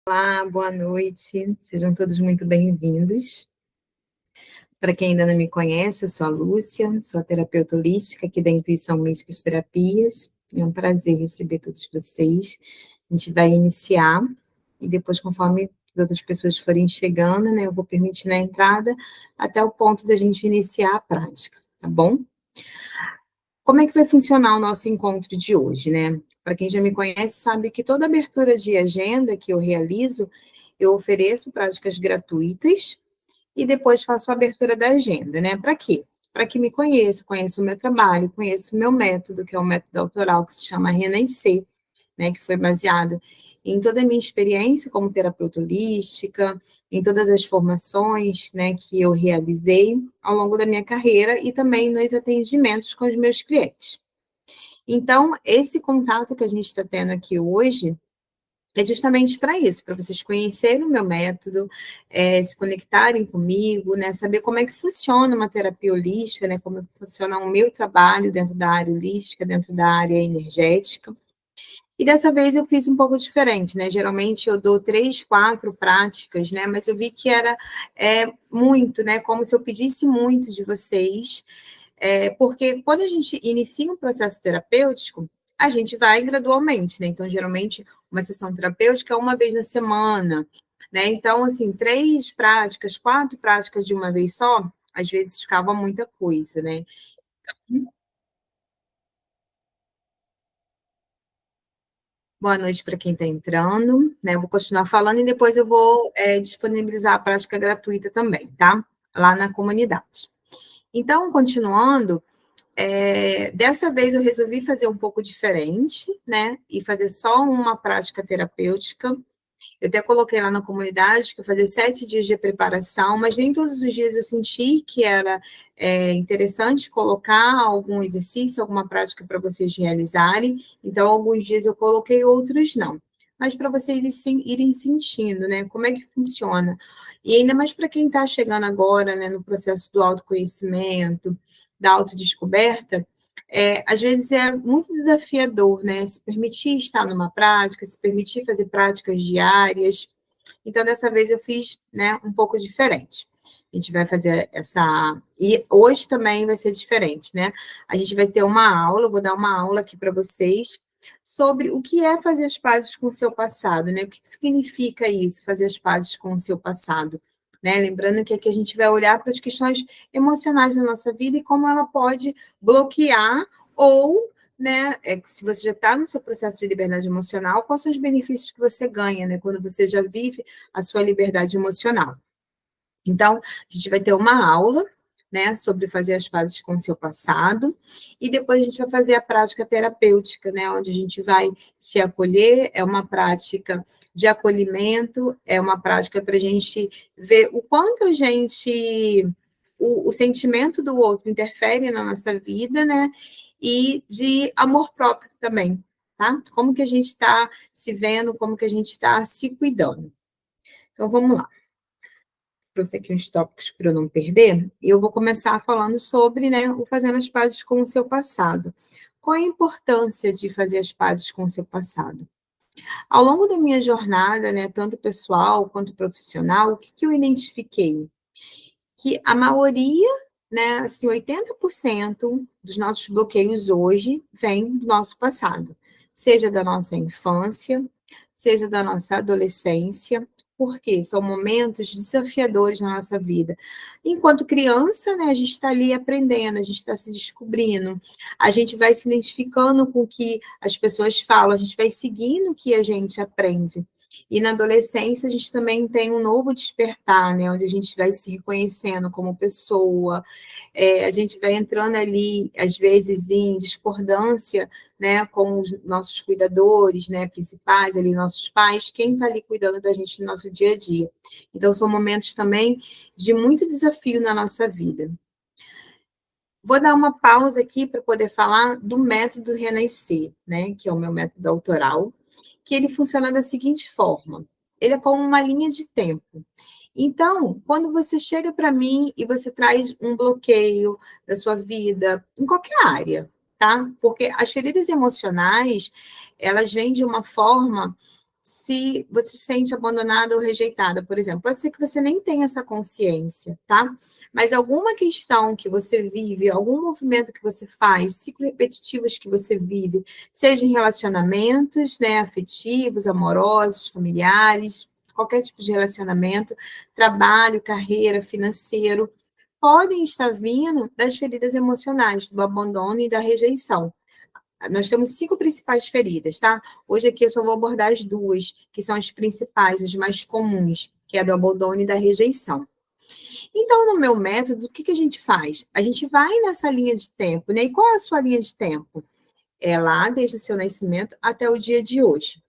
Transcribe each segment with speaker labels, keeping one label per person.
Speaker 1: Olá, boa noite. Sejam todos muito bem-vindos. Para quem ainda não me conhece, eu sou a Lúcia, sou a terapeuta holística aqui da Intuição Místicas Terapias. É um prazer receber todos vocês. A gente vai iniciar e depois, conforme as outras pessoas forem chegando, né, eu vou permitindo a entrada até o ponto da gente iniciar a prática, tá bom? Como é que vai funcionar o nosso encontro de hoje, né? Para quem já me conhece, sabe que toda abertura de agenda que eu realizo, eu ofereço práticas gratuitas e depois faço a abertura da agenda, né? Para quê? Para que me conheça o meu trabalho, conheça o meu método, que é um método autoral que se chama Renascer, né? Que foi baseado em toda a minha experiência como terapeuta holística, em todas as formações, né, que eu realizei ao longo da minha carreira e também nos atendimentos com os meus clientes. Então, esse contato que a gente está tendo aqui hoje é justamente para isso, para vocês conhecerem o meu método, se conectarem comigo, né, saber como é que funciona uma terapia holística, né, como funciona o meu trabalho dentro da área holística, dentro da área energética. E dessa vez eu fiz um pouco diferente, né? Geralmente eu dou 3, 4 práticas, né? Mas eu vi que era muito, né? Como se eu pedisse muito de vocês, porque quando a gente inicia um processo terapêutico, a gente vai gradualmente, né? Então, geralmente, uma sessão terapêutica é uma vez na semana, né? Então, assim, 3 práticas, 4 práticas de uma vez só, às vezes ficava muita coisa, né? Boa noite para quem está entrando, né? Eu vou continuar falando e depois eu vou disponibilizar a prática gratuita também, tá? Lá na comunidade. Então, continuando, dessa vez eu resolvi fazer um pouco diferente, né? E fazer só uma prática terapêutica. Eu até coloquei lá na comunidade que eu fazia 7 dias de preparação, mas nem todos os dias eu senti que era interessante colocar algum exercício, alguma prática para vocês realizarem. Então, alguns dias eu coloquei, outros não. Mas para vocês irem sentindo, né? Como é que funciona. E ainda mais para quem está chegando agora, né, no processo do autoconhecimento, da autodescoberta, às vezes é muito desafiador, né? Se permitir estar numa prática, se permitir fazer práticas diárias. Então, dessa vez eu fiz, né, um pouco diferente. A gente vai fazer essa. E hoje também vai ser diferente, né? A gente vai ter uma aula, eu vou dar uma aula aqui para vocês sobre o que é fazer as pazes com o seu passado, né? O que significa isso, fazer as pazes com o seu passado. Né? Lembrando que aqui a gente vai olhar para as questões emocionais da nossa vida e como ela pode bloquear ou, né, se você já está no seu processo de liberdade emocional, quais são os benefícios que você ganha, né, quando você já vive a sua liberdade emocional. Então, a gente vai ter uma aula, né, sobre fazer as pazes com o seu passado, e depois a gente vai fazer a prática terapêutica, né, onde a gente vai se acolher, é uma prática de acolhimento, é uma prática para a gente ver o quanto a gente, o sentimento do outro interfere na nossa vida, né, e de amor próprio também, tá? Como que a gente está se vendo, como que a gente está se cuidando. Então, vamos lá. Trouxe aqui uns tópicos para eu não perder, e eu vou começar falando sobre, né, o fazendo as pazes com o seu passado. Qual a importância de fazer as pazes com o seu passado? Ao longo da minha jornada, né, tanto pessoal quanto profissional, o que, que eu identifiquei? Que a maioria, né, assim, 80% dos nossos bloqueios hoje vem do nosso passado, seja da nossa infância, seja da nossa adolescência, porque são momentos desafiadores na nossa vida. Enquanto criança, né, a gente está ali aprendendo, a gente está se descobrindo, a gente vai se identificando com o que as pessoas falam, a gente vai seguindo o que a gente aprende. E na adolescência a gente também tem um novo despertar, né, onde a gente vai se reconhecendo como pessoa, a gente vai entrando ali, às vezes, em discordância, né, com os nossos cuidadores, né, principais, ali, nossos pais, quem está ali cuidando da gente no nosso dia a dia. Então, são momentos também de muito desafio na nossa vida. Vou dar uma pausa aqui para poder falar do método Renascer, né, que é o meu método autoral, que ele funciona da seguinte forma: ele é como uma linha de tempo. Então, quando você chega para mim e você traz um bloqueio da sua vida, em qualquer área, tá? Porque as feridas emocionais, elas vêm de uma forma se você se sente abandonada ou rejeitada, por exemplo. Pode ser que você nem tenha essa consciência, tá? Mas alguma questão que você vive, algum movimento que você faz, ciclos repetitivos que você vive, seja em relacionamentos, né, afetivos, amorosos, familiares, qualquer tipo de relacionamento, trabalho, carreira, financeiro, podem estar vindo das feridas emocionais, do abandono e da rejeição. Nós temos 5 principais feridas, tá? Hoje aqui eu só vou abordar as 2, que são as principais, as mais comuns, que é a do abandono e da rejeição. Então, no meu método, o que que a gente faz? A gente vai nessa linha de tempo, né? E qual é a sua linha de tempo? É lá desde o seu nascimento até o dia de hoje.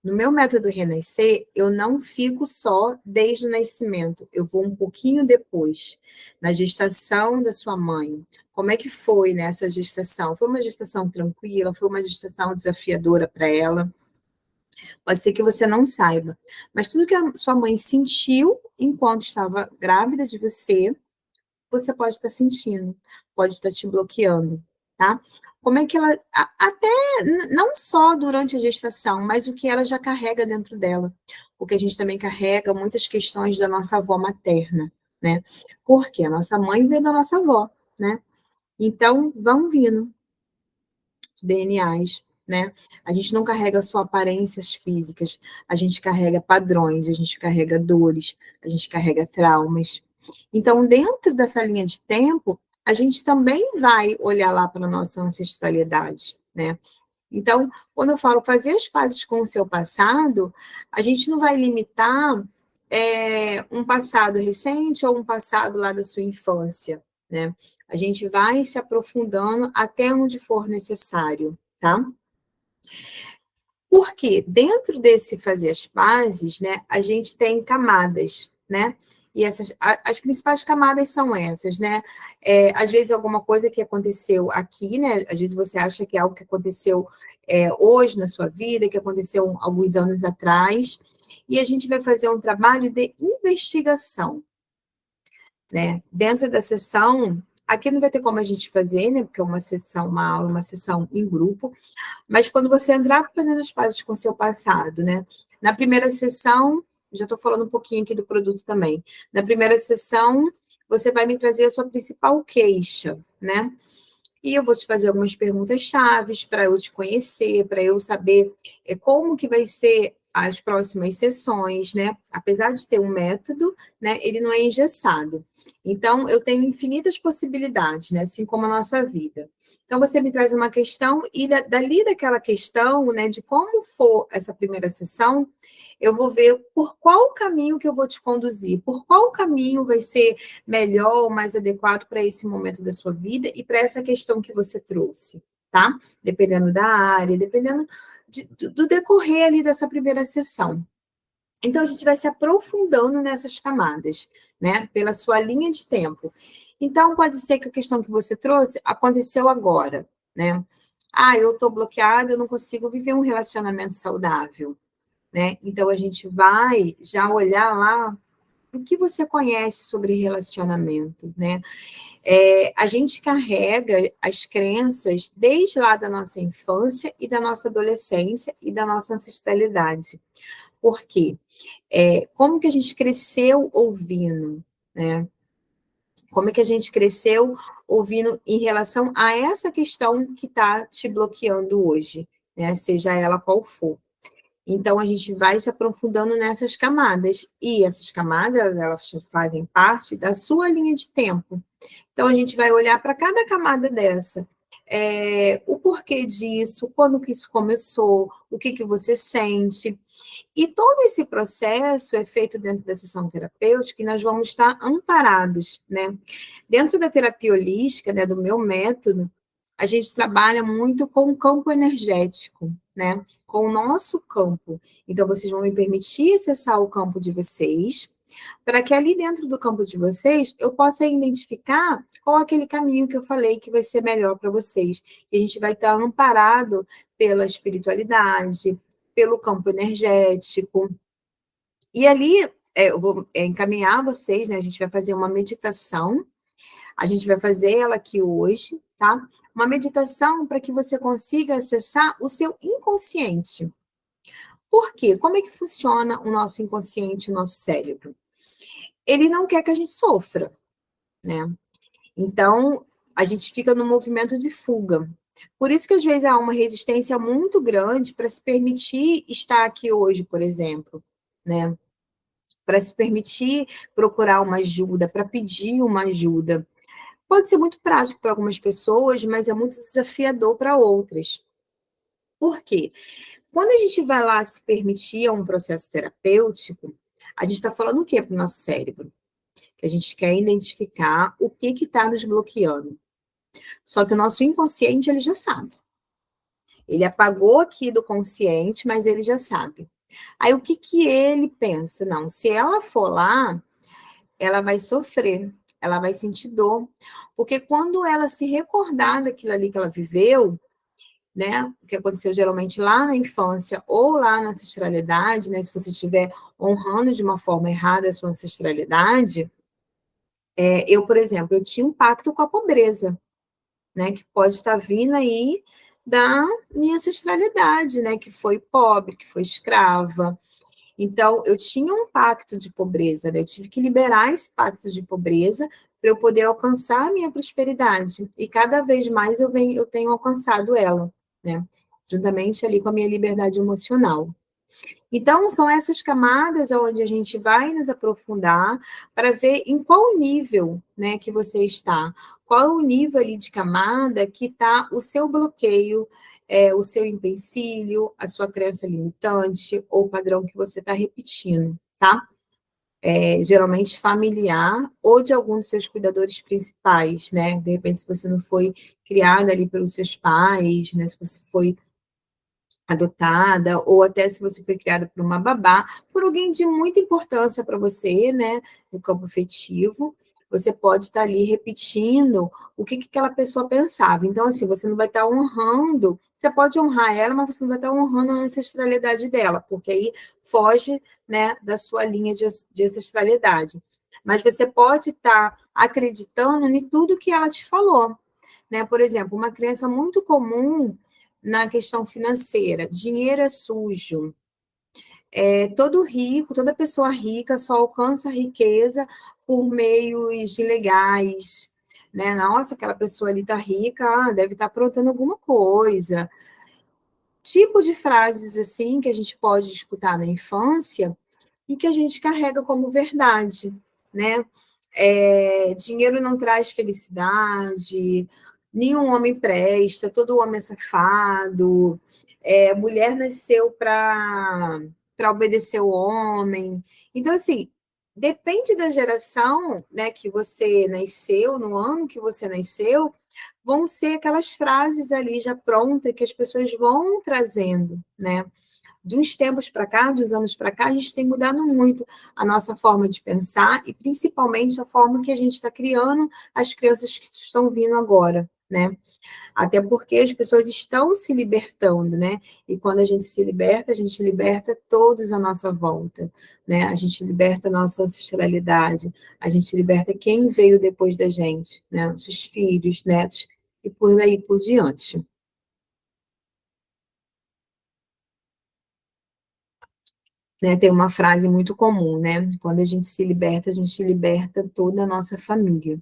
Speaker 1: No meu método Renascer, eu não fico só desde o nascimento, eu vou um pouquinho depois, na gestação da sua mãe. Como é que foi nessa gestação? Foi uma gestação tranquila? Foi uma gestação desafiadora para ela? Pode ser que você não saiba, mas tudo que a sua mãe sentiu enquanto estava grávida de você, você pode estar sentindo, pode estar te bloqueando, tá? Como é que ela, até não só durante a gestação, mas o que ela já carrega dentro dela, porque a gente também carrega muitas questões da nossa avó materna, né? Porque a nossa mãe veio da nossa avó, né? Então, vão vindo DNAs, né? A gente não carrega só aparências físicas, a gente carrega padrões, a gente carrega dores, a gente carrega traumas. Então, dentro dessa linha de tempo, a gente também vai olhar lá para a nossa ancestralidade, né? Então, quando eu falo fazer as pazes com o seu passado, a gente não vai limitar um passado recente ou um passado lá da sua infância, né? A gente vai se aprofundando até onde for necessário, tá? Porque dentro desse fazer as pazes, né, a gente tem camadas, né? E as principais camadas são essas, né? Às vezes alguma coisa que aconteceu aqui, né? Às vezes você acha que é algo que aconteceu hoje na sua vida, que aconteceu alguns anos atrás, e a gente vai fazer um trabalho de investigação, né? Dentro da sessão, aqui não vai ter como a gente fazer, né? Porque é uma sessão, uma aula, uma sessão em grupo, mas quando você entrar fazendo as pazes com o seu passado, né? Na primeira sessão, já estou falando um pouquinho aqui do produto também. Na primeira sessão, você vai me trazer a sua principal queixa, né? E eu vou te fazer algumas perguntas chaves para eu te conhecer, para eu saber como que vai ser as próximas sessões, né? Apesar de ter um método, né? Ele não é engessado. Então, eu tenho infinitas possibilidades, né? Assim como a nossa vida. Então, você me traz uma questão e dali daquela questão, né? De como for essa primeira sessão, eu vou ver por qual caminho que eu vou te conduzir, por qual caminho vai ser melhor, mais adequado para esse momento da sua vida e para essa questão que você trouxe, tá? Dependendo da área, dependendo do decorrer ali dessa primeira sessão. Então, a gente vai se aprofundando nessas camadas, né? Pela sua linha de tempo. Então, pode ser que a questão que você trouxe aconteceu agora, né? Ah, eu estou bloqueada, eu não consigo viver um relacionamento saudável, né? Então, a gente vai já olhar lá o que você conhece sobre relacionamento, né? A gente carrega as crenças desde lá da nossa infância e da nossa adolescência e da nossa ancestralidade. Por quê? Como que a gente cresceu ouvindo, né? Como é que a gente cresceu ouvindo em relação a essa questão que está te bloqueando hoje, né? Seja ela qual for. Então, a gente vai se aprofundando nessas camadas, e essas camadas, elas fazem parte da sua linha de tempo. Então, a gente vai olhar para cada camada dessa. O porquê disso, quando que isso começou, o que que você sente. E todo esse processo é feito dentro da sessão terapêutica e nós vamos estar amparados, né? Dentro da terapia holística, né, do meu método, a gente trabalha muito com o campo energético, né? Com o nosso campo. Então, vocês vão me permitir acessar o campo de vocês, para que ali dentro do campo de vocês eu possa identificar qual é aquele caminho que eu falei que vai ser melhor para vocês. E a gente vai estar amparado pela espiritualidade, pelo campo energético. E ali eu vou encaminhar vocês, né? A gente vai fazer uma meditação. A gente vai fazer ela aqui hoje, tá? Uma meditação para que você consiga acessar o seu inconsciente. Por quê? Como é que funciona o nosso inconsciente, o nosso cérebro? Ele não quer que a gente sofra, né? Então, a gente fica no movimento de fuga. Por isso que às vezes há uma resistência muito grande para se permitir estar aqui hoje, por exemplo, né? Para se permitir procurar uma ajuda, para pedir uma ajuda. Pode ser muito prático para algumas pessoas, mas é muito desafiador para outras. Por quê? Quando a gente vai lá se permitir a um processo terapêutico, a gente está falando o quê para o nosso cérebro? Que a gente quer identificar o que está nos bloqueando. Só que o nosso inconsciente, ele já sabe. Ele apagou aqui do consciente, mas ele já sabe. Aí o que, que ele pensa? Não, se ela for lá, ela vai sofrer, ela vai sentir dor. Porque quando ela se recordar daquilo ali que ela viveu, né, o que aconteceu geralmente lá na infância ou lá na ancestralidade, né, se você estiver honrando de uma forma errada a sua ancestralidade, eu, por exemplo, eu tinha um pacto com a pobreza, né, que pode estar vindo aí da minha ancestralidade, né, que foi pobre, que foi escrava. Então, eu tinha um pacto de pobreza, né, eu tive que liberar esse pacto de pobreza para eu poder alcançar a minha prosperidade. E cada vez mais eu tenho alcançado ela, né, juntamente ali com a minha liberdade emocional. Então, são essas camadas onde a gente vai nos aprofundar para ver em qual nível, né, que você está, qual o nível ali de camada que está o seu bloqueio, o seu empecilho, a sua crença limitante ou padrão que você está repetindo, tá? Geralmente familiar ou de algum dos seus cuidadores principais, né? De repente, se você não foi criada ali pelos seus pais, né? Se você foi adotada, ou até se você foi criada por uma babá, por alguém de muita importância para você, né, no campo afetivo, você pode estar ali repetindo o que, que aquela pessoa pensava. Então, assim, você não vai estar honrando, você pode honrar ela, mas você não vai estar honrando a ancestralidade dela, porque aí foge, né, da sua linha de ancestralidade. Mas você pode estar acreditando em tudo que ela te falou, né? Por exemplo, uma crença muito comum na questão financeira, dinheiro é sujo. Todo rico, toda pessoa rica só alcança a riqueza por meios ilegais, né? Nossa, aquela pessoa ali está rica, deve estar aprontando alguma coisa. Tipo de frases assim que a gente pode escutar na infância e que a gente carrega como verdade, né? Dinheiro não traz felicidade, nenhum homem presta, todo homem é safado, mulher nasceu para obedecer o homem. Então, assim, depende da geração, né, que você nasceu, no ano que você nasceu, vão ser aquelas frases ali já prontas que as pessoas vão trazendo, né? De uns tempos para cá, de uns anos para cá, a gente tem mudado muito a nossa forma de pensar e principalmente a forma que a gente está criando as crianças que estão vindo agora, né? Até porque as pessoas estão se libertando, né? E quando a gente liberta todos à nossa volta, né? A gente liberta a nossa ancestralidade, a gente liberta quem veio depois da gente, né? Nossos filhos, netos e por aí por diante. Né, tem uma frase muito comum, né? Quando a gente se liberta, a gente liberta toda a nossa família.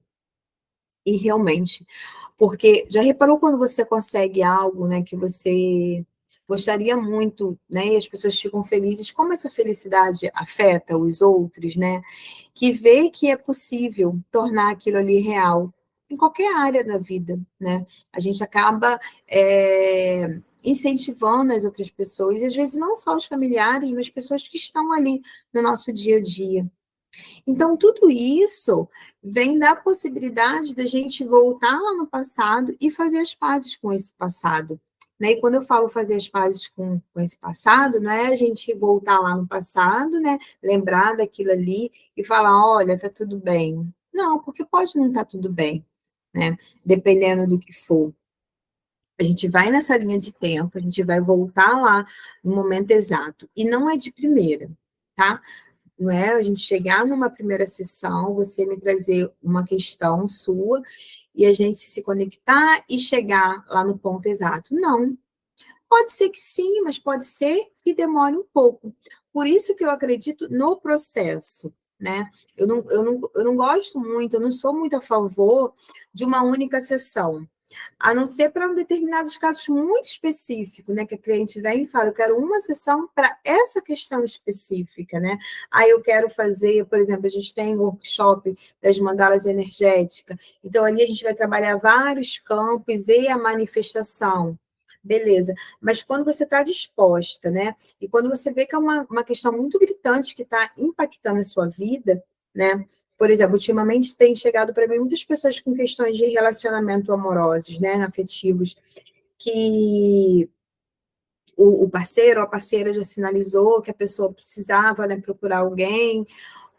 Speaker 1: E realmente, porque já reparou quando você consegue algo, né, que você gostaria muito, né, e as pessoas ficam felizes, como essa felicidade afeta os outros, né? Que vê que é possível tornar aquilo ali real, em qualquer área da vida, né? A gente acaba incentivando as outras pessoas, e às vezes não só os familiares, mas pessoas que estão ali no nosso dia a dia. Então, tudo isso vem da possibilidade da gente voltar lá no passado e fazer as pazes com esse passado. Né? E quando eu falo fazer as pazes com esse passado, não é a gente voltar lá no passado, né? Lembrar daquilo ali e falar, olha, tá tudo bem. Não, porque pode não estar tudo bem, né? Dependendo do que for. A gente vai nessa linha de tempo, a gente vai voltar lá no momento exato. E não é de primeira, tá? Não é a gente chegar numa primeira sessão, você me trazer uma questão sua e a gente se conectar e chegar lá no ponto exato. Não. Pode ser que sim, mas pode ser que demore um pouco. Por isso que eu acredito no processo, né? Eu não gosto muito, eu não sou muito a favor de uma única sessão. A não ser para determinados casos muito específicos, né? Que a cliente vem e fala, eu quero uma sessão para essa questão específica, né? Aí eu quero fazer, por exemplo, a gente tem um workshop das mandalas energéticas, então ali a gente vai trabalhar vários campos e a manifestação. Beleza, mas quando você está disposta, né? E quando você vê que é uma questão muito gritante que está impactando a sua vida, né? Por exemplo, ultimamente tem chegado para mim muitas pessoas com questões de relacionamento amorosos, né, afetivos, que o parceiro ou a parceira já sinalizou que a pessoa precisava, né, procurar alguém,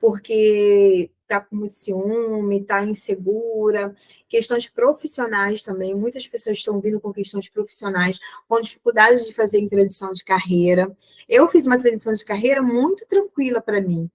Speaker 1: porque está com muito ciúme, está insegura, questões profissionais também, muitas pessoas estão vindo com questões profissionais, com dificuldades de fazer transição de carreira. Eu fiz uma transição de carreira muito tranquila para mim,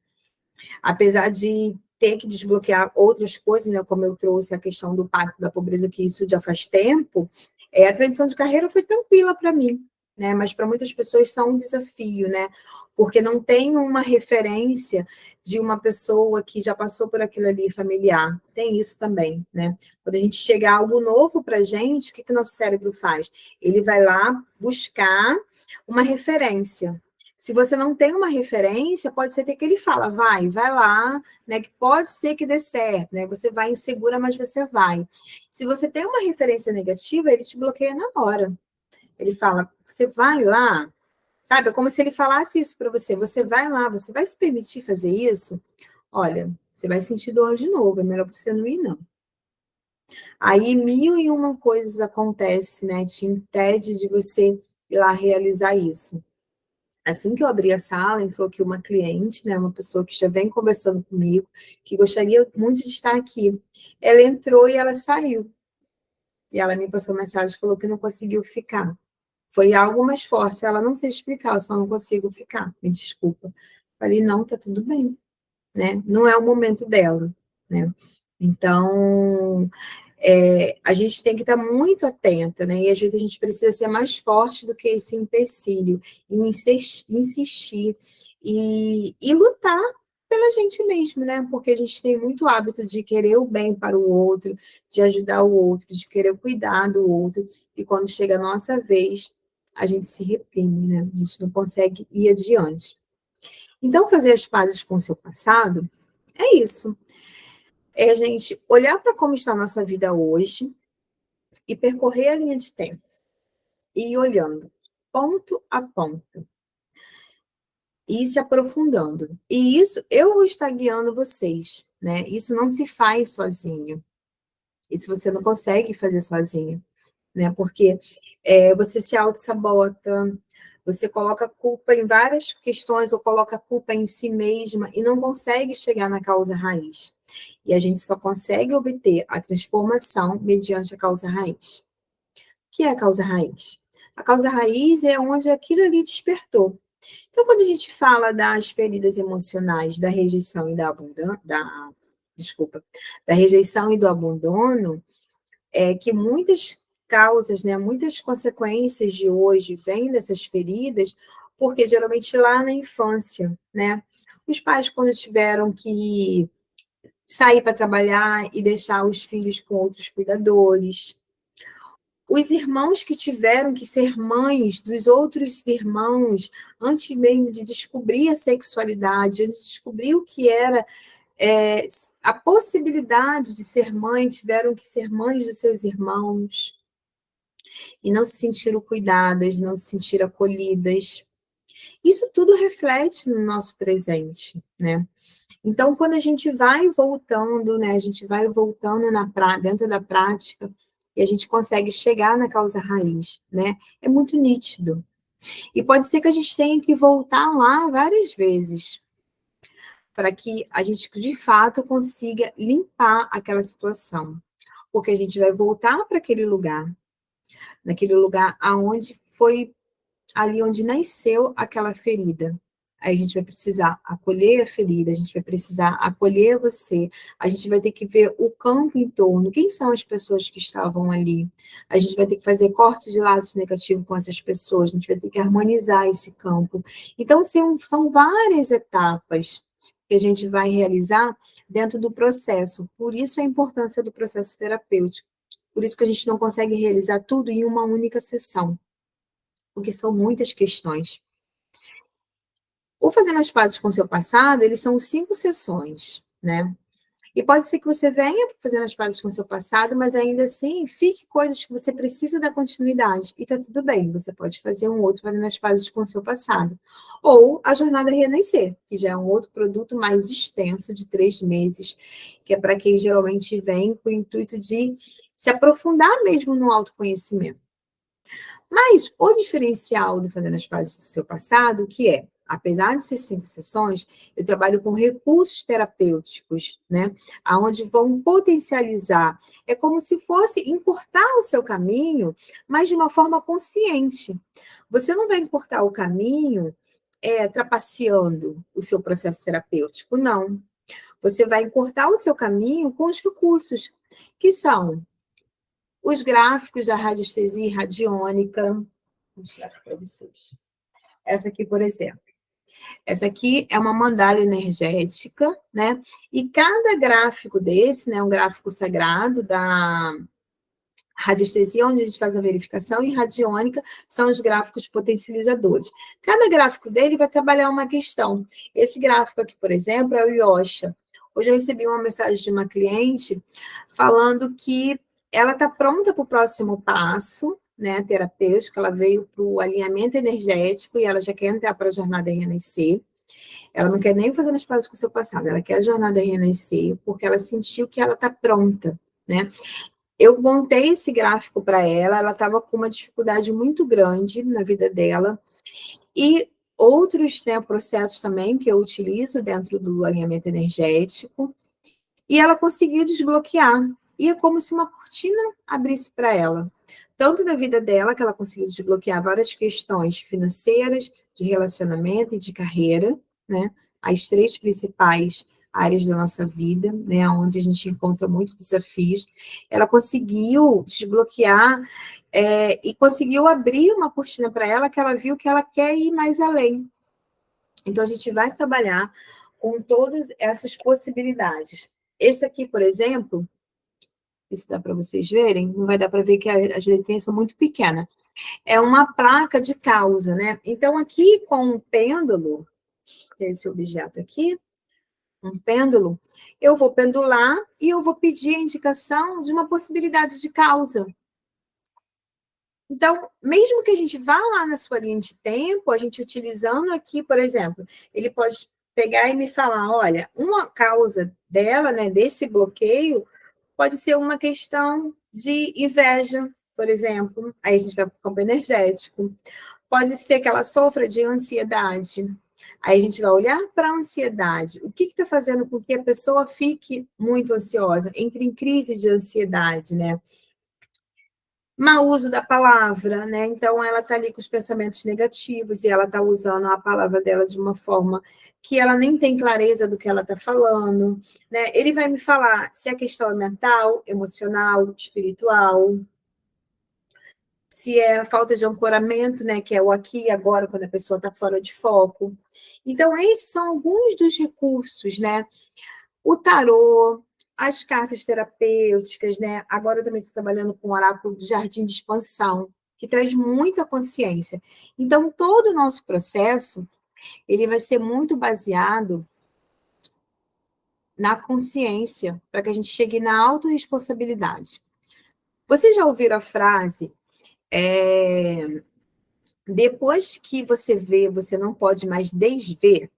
Speaker 1: apesar de ter que desbloquear outras coisas, né, como eu trouxe a questão do pacto da pobreza, que isso já faz tempo, a transição de carreira foi tranquila para mim, né, mas para muitas pessoas são um desafio, né, porque não tem uma referência de uma pessoa que já passou por aquilo ali familiar. Tem isso também, né? Quando a gente chega a algo novo para a gente, o que que o nosso cérebro faz? Ele vai lá buscar uma referência. Se você não tem uma referência, pode ser que ele fala, vai lá, né? Que pode ser que dê certo, né? Você vai insegura, mas você vai. Se você tem uma referência negativa, ele te bloqueia na hora. Ele fala, você vai lá, sabe? É como se ele falasse isso para você. Você vai lá, você vai se permitir fazer isso? Olha, você vai sentir dor de novo, é melhor você não ir, não. Aí mil e uma coisas acontecem, né? Te impede de você ir lá realizar isso. Assim que eu abri a sala, entrou aqui uma cliente, né, uma pessoa que já vem conversando comigo, que gostaria muito de estar aqui. Ela entrou e ela saiu. E ela me passou mensagem, falou que não conseguiu ficar. Foi algo mais forte. Ela não sei explicar, eu só não consigo ficar. Me desculpa. Falei, não, tá tudo bem, né? Não é o momento dela, né? Então, a gente tem que estar muito atenta, né? E às vezes a gente precisa ser mais forte do que esse empecilho, e insistir e lutar pela gente mesmo, né? Porque a gente tem muito hábito de querer o bem para o outro, de ajudar o outro, de querer cuidar do outro, e quando chega a nossa vez, a gente se reprime, né? A gente não consegue ir adiante. Então, fazer as pazes com o seu passado é isso. É a gente olhar para como está a nossa vida hoje, e percorrer a linha de tempo, e ir olhando ponto a ponto, e ir se aprofundando. E isso eu vou estar guiando vocês, né? Isso não se faz sozinho. Isso você não consegue fazer sozinho, né? Porque você se auto-sabota, você coloca culpa em várias questões, ou coloca culpa em si mesma, e não consegue chegar na causa raiz. E a gente só consegue obter a transformação mediante a causa raiz. Que é a causa raiz? A causa raiz é onde aquilo ali despertou. Então, quando a gente fala das feridas emocionais, da rejeição e da abundância, desculpa, da rejeição e do abandono, é que muitas causas, né, muitas consequências de hoje vêm dessas feridas, porque geralmente lá na infância, né, os pais quando tiveram que sair para trabalhar e deixar os filhos com outros cuidadores, os irmãos que tiveram que ser mães dos outros irmãos, antes mesmo de descobrir a sexualidade, antes de descobrir o que era a possibilidade de ser mãe, tiveram que ser mães dos seus irmãos, e não se sentiram cuidadas, não se sentiram acolhidas. Isso tudo reflete no nosso presente, né? Então, quando a gente vai voltando, né, a gente vai voltando dentro da prática, e a gente consegue chegar na causa raiz, né? É muito nítido. E pode ser que a gente tenha que voltar lá várias vezes, para que a gente, de fato, consiga limpar aquela situação. Porque a gente vai voltar para aquele lugar, naquele lugar aonde foi ali onde nasceu aquela ferida. Aí a gente vai precisar acolher a ferida, a gente vai precisar acolher você, a gente vai ter que ver o campo em torno, quem são as pessoas que estavam ali. A gente vai ter que fazer corte de laços negativos com essas pessoas, a gente vai ter que harmonizar esse campo. Então, são várias etapas que a gente vai realizar dentro do processo. Por isso a importância do processo terapêutico. Por isso que a gente não consegue realizar tudo em uma única sessão, porque são muitas questões. O Fazendo as Pazes com o Seu Passado, eles são 5 sessões, né? E pode ser que você venha fazendo as pazes com o seu passado, mas ainda assim fique coisas que você precisa dar continuidade. E tá tudo bem, você pode fazer um outro Fazendo as Pazes com o seu passado. Ou a Jornada Renascer, que já é um outro produto mais extenso, de 3 meses, que é para quem geralmente vem com o intuito de se aprofundar mesmo no autoconhecimento. Mas o diferencial do Fazendo as Pazes do Seu Passado, que é, apesar de ser 5 sessões, eu trabalho com recursos terapêuticos, né? Onde vão potencializar. É como se fosse encurtar o seu caminho, mas de uma forma consciente. Você não vai encurtar o caminho trapaceando o seu processo terapêutico, não. Você vai encurtar o seu caminho com os recursos, que são os gráficos da radiestesia radiônica. Vou mostrar para vocês. Essa aqui, por exemplo. Essa aqui é uma mandala energética, né? E cada gráfico desse, né, um gráfico sagrado da radiestesia, onde a gente faz a verificação, e radiônica são os gráficos potencializadores. Cada gráfico dele vai trabalhar uma questão. Esse gráfico aqui, por exemplo, é o Yosha. Hoje eu recebi uma mensagem de uma cliente falando que ela está pronta para o próximo passo, né, terapêutico, ela veio para o alinhamento energético e ela já quer entrar para a jornada Renascer. Ela não quer nem fazer as pazes com o seu passado, ela quer a jornada Renascer, porque ela sentiu que ela está pronta, né? Eu montei esse gráfico para ela estava com uma dificuldade muito grande na vida dela, e outros, né, processos também que eu utilizo dentro do alinhamento energético, e ela conseguiu desbloquear. E é como se uma cortina abrisse para ela. Tanto da vida dela, que ela conseguiu desbloquear várias questões financeiras, de relacionamento e de carreira, né? As 3 principais áreas da nossa vida, né? Onde a gente encontra muitos desafios. Ela conseguiu desbloquear e conseguiu abrir uma cortina para ela, que ela viu que ela quer ir mais além. Então, a gente vai trabalhar com todas essas possibilidades. Esse aqui, por exemplo, se dá para vocês verem, não vai dar para ver que as letrinhas são muito pequenas. É uma placa de causa, né? Então, aqui com um pêndulo, que é esse objeto aqui, um pêndulo, eu vou pendular e eu vou pedir a indicação de uma possibilidade de causa. Então, mesmo que a gente vá lá na sua linha de tempo, a gente utilizando aqui, por exemplo, ele pode pegar e me falar, olha, uma causa dela, né, desse bloqueio, pode ser uma questão de inveja, por exemplo. Aí a gente vai para o campo energético. Pode ser que ela sofra de ansiedade. Aí a gente vai olhar para a ansiedade. O que está fazendo com que a pessoa fique muito ansiosa? Entre em crise de ansiedade, né? Mau uso da palavra, né? Então, ela está ali com os pensamentos negativos e ela está usando a palavra dela de uma forma que ela nem tem clareza do que ela está falando, né? Ele vai me falar se a questão é mental, emocional, espiritual, se é falta de ancoramento, né? Que é o aqui e agora, quando a pessoa está fora de foco. Então, esses são alguns dos recursos, né? O tarô, as cartas terapêuticas, né? Agora eu também estou trabalhando com o oráculo do Jardim de Expansão, que traz muita consciência. Então, todo o nosso processo, ele vai ser muito baseado na consciência, para que a gente chegue na autorresponsabilidade. Vocês já ouviram a frase, depois que você vê, você não pode mais desver?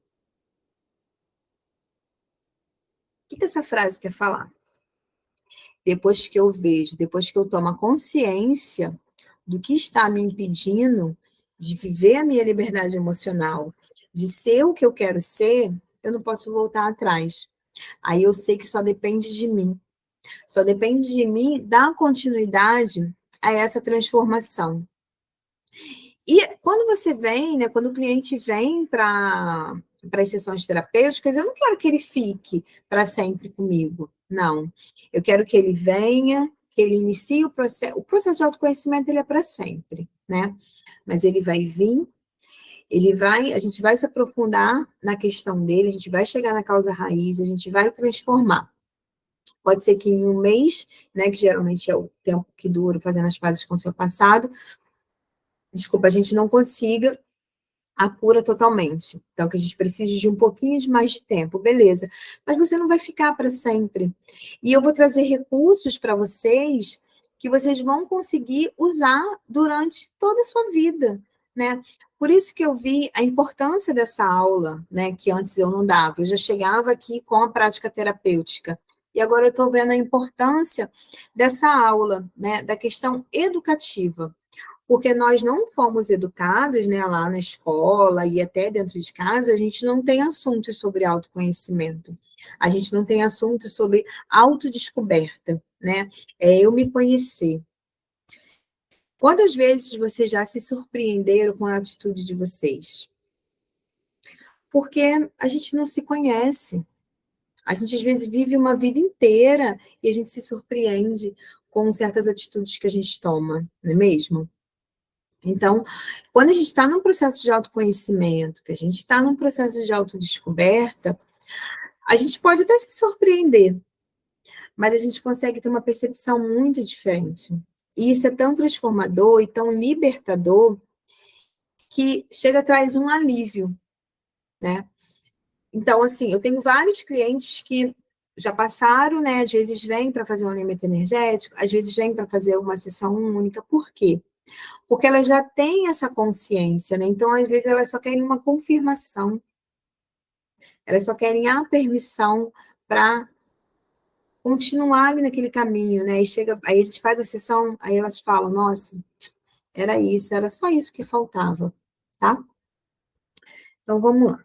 Speaker 1: O que essa frase quer falar? Depois que eu vejo, depois que eu tomo a consciência do que está me impedindo de viver a minha liberdade emocional, de ser o que eu quero ser, eu não posso voltar atrás. Aí eu sei que só depende de mim. Só depende de mim dar continuidade a essa transformação. E quando você vem, né, quando o cliente vem para as sessões terapêuticas, eu não quero que ele fique para sempre comigo, não. Eu quero que ele venha, que ele inicie o processo de autoconhecimento, ele é para sempre, né? Mas ele vai vir, a gente vai se aprofundar na questão dele, a gente vai chegar na causa raiz, a gente vai transformar. Pode ser que em um mês, né, que geralmente é o tempo que dura fazendo as pazes com o seu passado, desculpa, a gente não consiga a cura totalmente. Então, que a gente precise de um pouquinho de mais de tempo, beleza. Mas você não vai ficar para sempre. E eu vou trazer recursos para vocês que vocês vão conseguir usar durante toda a sua vida, né? Por isso que eu vi a importância dessa aula, né? Que antes eu não dava. Eu já chegava aqui com a prática terapêutica. E agora eu estou vendo a importância dessa aula, né? Da questão educativa, porque nós não fomos educados, né, lá na escola e até dentro de casa, a gente não tem assuntos sobre autoconhecimento, a gente não tem assuntos sobre autodescoberta, né, eu me conhecer. Quantas vezes vocês já se surpreenderam com a atitude de vocês? Porque a gente não se conhece, a gente às vezes vive uma vida inteira e a gente se surpreende com certas atitudes que a gente toma, não é mesmo? Então, quando a gente está num processo de autoconhecimento, que a gente está num processo de autodescoberta, a gente pode até se surpreender, mas a gente consegue ter uma percepção muito diferente. E isso é tão transformador e tão libertador que chega a traz um alívio, né? Então, assim, eu tenho vários clientes que já passaram, né? Às vezes vêm para fazer um alinhamento energético, às vezes vêm para fazer uma sessão única. Por quê? Porque elas já têm essa consciência, né? Então, às vezes, elas só querem uma confirmação, elas só querem a permissão para continuar ali naquele caminho, né? E chega, aí a gente faz a sessão, aí elas falam, nossa, era isso, era só isso que faltava, tá? Então, vamos lá.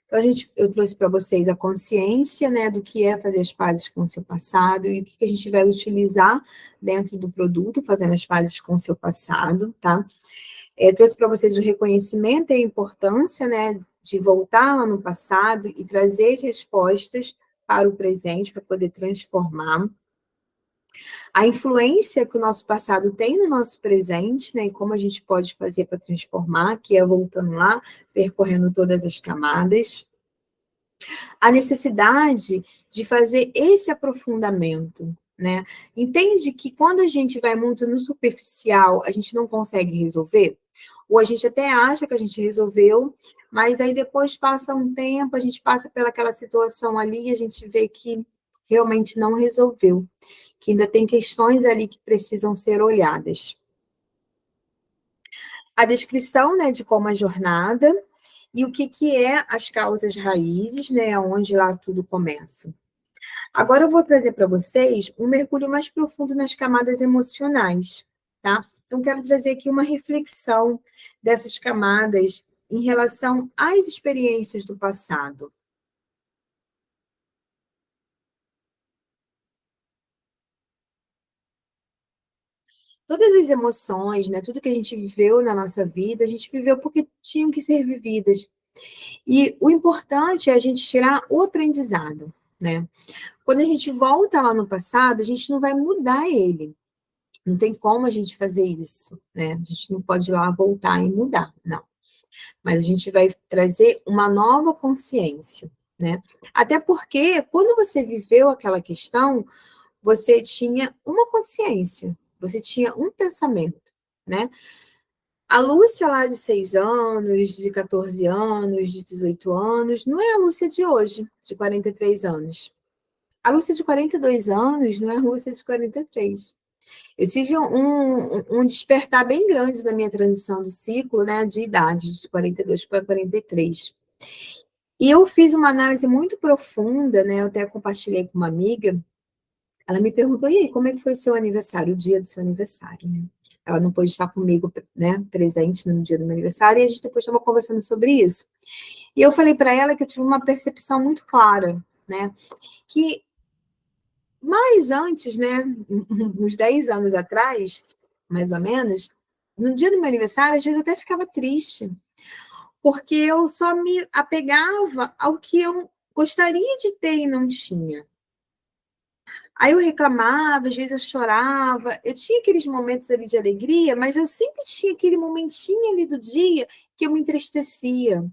Speaker 1: Então, eu trouxe para vocês a consciência, né, do que é fazer as pazes com o seu passado e o que a gente vai utilizar dentro do produto, fazendo as pazes com o seu passado, tá? Trouxe para vocês o reconhecimento e a importância, né, de voltar lá no passado e trazer respostas para o presente, para poder transformar. A influência que o nosso passado tem no nosso presente, né, e como a gente pode fazer para transformar, que é voltando lá, percorrendo todas as camadas. A necessidade de fazer esse aprofundamento, né? Entende que quando a gente vai muito no superficial, a gente não consegue resolver? Ou a gente até acha que a gente resolveu, mas aí depois passa um tempo, a gente passa pelaquela situação ali e a gente vê que realmente não resolveu, que ainda tem questões ali que precisam ser olhadas. A descrição, né, de como a jornada e o que é as causas raízes, né, onde lá tudo começa. Agora eu vou trazer para vocês um mergulho mais profundo nas camadas emocionais, tá? Então, quero trazer aqui uma reflexão dessas camadas em relação às experiências do passado. Todas as emoções, né, tudo que a gente viveu na nossa vida, a gente viveu porque tinham que ser vividas. E o importante é a gente tirar o aprendizado, né? Quando a gente volta lá no passado, a gente não vai mudar ele. Não tem como a gente fazer isso, né? A gente não pode ir lá voltar e mudar, não. Mas a gente vai trazer uma nova consciência, né? Até porque quando você viveu aquela questão, você tinha uma consciência, você tinha um pensamento, né? A Lúcia lá de 6 anos, de 14 anos, de 18 anos, não é a Lúcia de hoje, de 43 anos. A Lúcia de 42 anos não é a Lúcia de 43. Eu tive um despertar bem grande na minha transição de ciclo, né, de idade, de 42 para 43. E eu fiz uma análise muito profunda, né, eu até compartilhei com uma amiga, ela me perguntou, e aí, como é que foi o seu aniversário, o dia do seu aniversário, né? Ela não pôde estar comigo, né, presente no dia do meu aniversário, e a gente depois estava conversando sobre isso. E eu falei para ela que eu tive uma percepção muito clara, né, que mais antes, né, uns 10 anos atrás, mais ou menos, no dia do meu aniversário, às vezes eu até ficava triste, porque eu só me apegava ao que eu gostaria de ter e não tinha. Aí eu reclamava, às vezes eu chorava, eu tinha aqueles momentos ali de alegria, mas eu sempre tinha aquele momentinho ali do dia que eu me entristecia,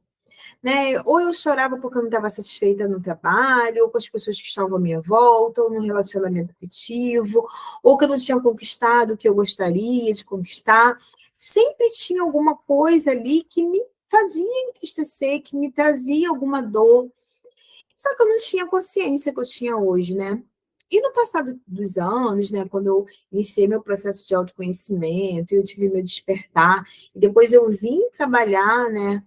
Speaker 1: né? Ou eu chorava porque eu não estava satisfeita no trabalho, ou com as pessoas que estavam à minha volta, ou no relacionamento afetivo, ou que eu não tinha conquistado o que eu gostaria de conquistar. Sempre tinha alguma coisa ali que me fazia entristecer, que me trazia alguma dor. Só que eu não tinha a consciência que eu tinha hoje, né? E no passado dos anos, né, quando eu iniciei meu processo de autoconhecimento, eu tive meu despertar, e depois eu vim trabalhar, né,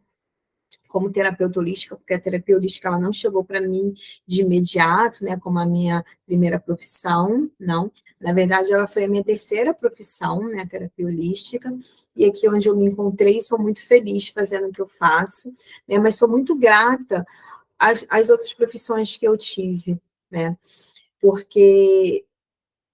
Speaker 1: como terapeuta holística, porque a terapia holística ela não chegou para mim de imediato, né, como a minha primeira profissão, não. Na verdade, ela foi a minha terceira profissão, né, terapia holística, e aqui onde eu me encontrei, sou muito feliz fazendo o que eu faço, né, mas sou muito grata às outras profissões que eu tive, né, porque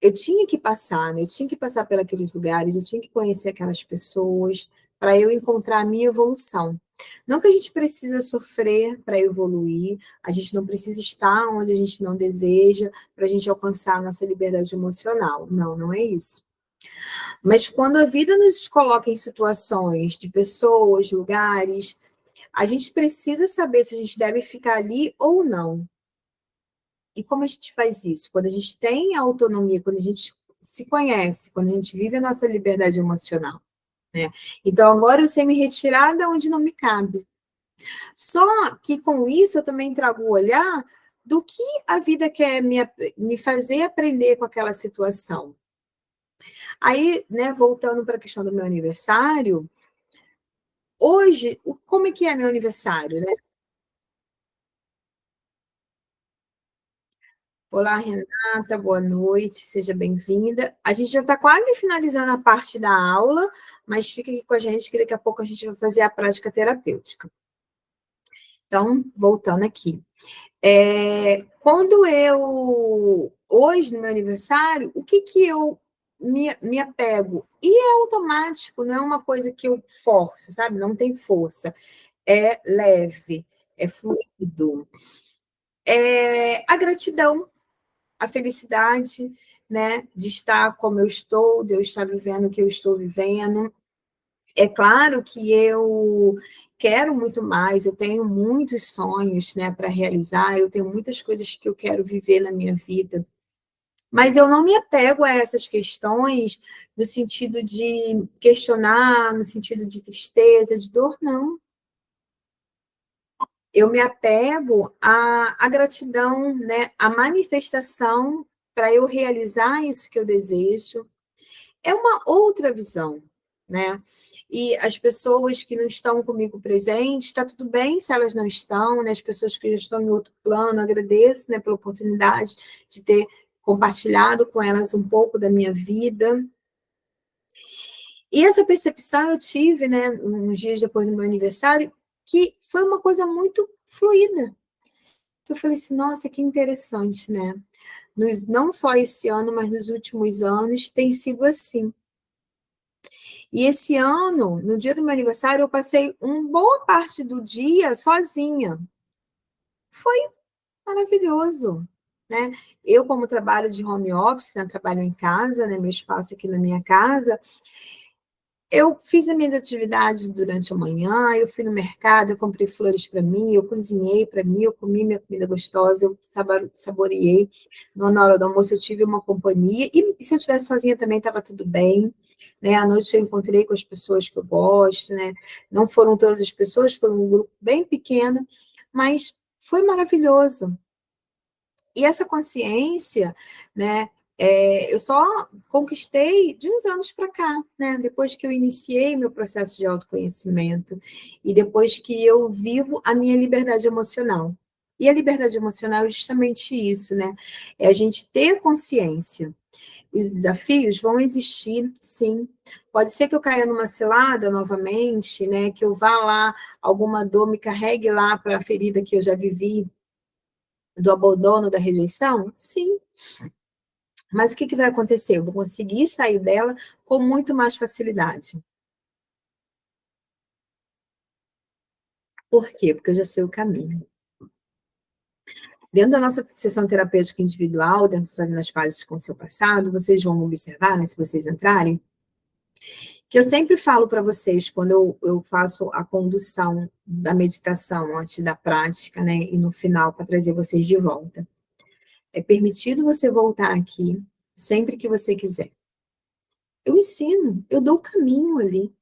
Speaker 1: eu tinha que passar, né? Eu tinha que passar por aqueles lugares, eu tinha que conhecer aquelas pessoas para eu encontrar a minha evolução. Não que a gente precisa sofrer para evoluir, a gente não precisa estar onde a gente não deseja para a gente alcançar a nossa liberdade emocional. Não, não é isso. Mas quando a vida nos coloca em situações de pessoas, lugares, a gente precisa saber se a gente deve ficar ali ou não. E como a gente faz isso? Quando a gente tem autonomia, quando a gente se conhece, quando a gente vive a nossa liberdade emocional, né? Então, agora eu sei me retirar de onde não me cabe. Só que com isso eu também trago o olhar do que a vida quer me fazer aprender com aquela situação. Aí, né, voltando para a questão do meu aniversário, hoje, como é que é meu aniversário, né? Olá, Renata, boa noite, seja bem-vinda. A gente já está quase finalizando a parte da aula, mas fica aqui com a gente que daqui a pouco a gente vai fazer a prática terapêutica. Então, voltando aqui. Quando hoje, no meu aniversário, o que que eu me apego? E é automático, não é uma coisa que eu forço, sabe? Não tem força. É leve, é fluido. É a gratidão, a felicidade, né, de estar como eu estou, de eu estar vivendo o que eu estou vivendo. É claro que eu quero muito mais, eu tenho muitos sonhos, né, para realizar, eu tenho muitas coisas que eu quero viver na minha vida, mas eu não me apego a essas questões no sentido de questionar, no sentido de tristeza, de dor, não. Eu me apego à gratidão, né, à manifestação para eu realizar isso que eu desejo. É uma outra visão, né? E as pessoas que não estão comigo presentes, está tudo bem se elas não estão, né? As pessoas que já estão em outro plano, agradeço, né, pela oportunidade de ter compartilhado com elas um pouco da minha vida. E essa percepção eu tive, né, uns dias depois do meu aniversário, que foi uma coisa muito fluida. Eu falei assim, nossa, que interessante, né? Não só esse ano, mas nos últimos anos tem sido assim. E esse ano, no dia do meu aniversário, eu passei uma boa parte do dia sozinha. Foi maravilhoso, né? Eu, como trabalho de home office, né, trabalho em casa, né, meu espaço aqui na minha casa, eu fiz as minhas atividades durante a manhã, eu fui no mercado, eu comprei flores para mim, eu cozinhei para mim, eu comi minha comida gostosa, eu saboreei. Na hora do almoço eu tive uma companhia, e se eu estivesse sozinha também estava tudo bem. Né? À noite eu encontrei com as pessoas que eu gosto, né? Não foram todas as pessoas, foi um grupo bem pequeno, mas foi maravilhoso. E essa consciência, né, eu só conquistei de uns anos para cá, né, depois que eu iniciei meu processo de autoconhecimento e depois que eu vivo a minha liberdade emocional. E a liberdade emocional é justamente isso, né? É a gente ter consciência. Os desafios vão existir, sim. Pode ser que eu caia numa cilada novamente, né? Que eu vá lá, alguma dor me carregue lá para a ferida que eu já vivi, do abandono, da rejeição? Sim. Mas o que vai acontecer? Eu vou conseguir sair dela com muito mais facilidade. Por quê? Porque eu já sei o caminho. Dentro da nossa sessão terapêutica individual, dentro de Fazendo as Pazes com o Seu Passado, vocês vão observar, né, se vocês entrarem, que eu sempre falo para vocês, quando eu faço a condução da meditação antes da prática, né, e no final, para trazer vocês de volta. É permitido você voltar aqui sempre que você quiser. Eu ensino, eu dou o caminho ali.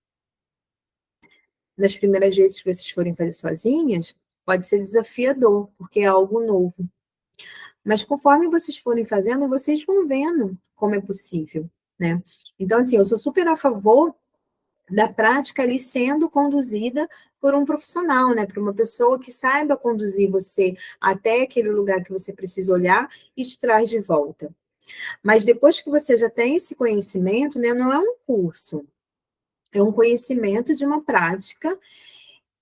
Speaker 1: Nas primeiras vezes que vocês forem fazer sozinhas, pode ser desafiador, porque é algo novo. Mas conforme vocês forem fazendo, vocês vão vendo como é possível, né? Então, assim, eu sou super a favor da prática ali sendo conduzida por um profissional, né? Por uma pessoa que saiba conduzir você até aquele lugar que você precisa olhar e te traz de volta. Mas depois que você já tem esse conhecimento, né? Não é um curso, é um conhecimento de uma prática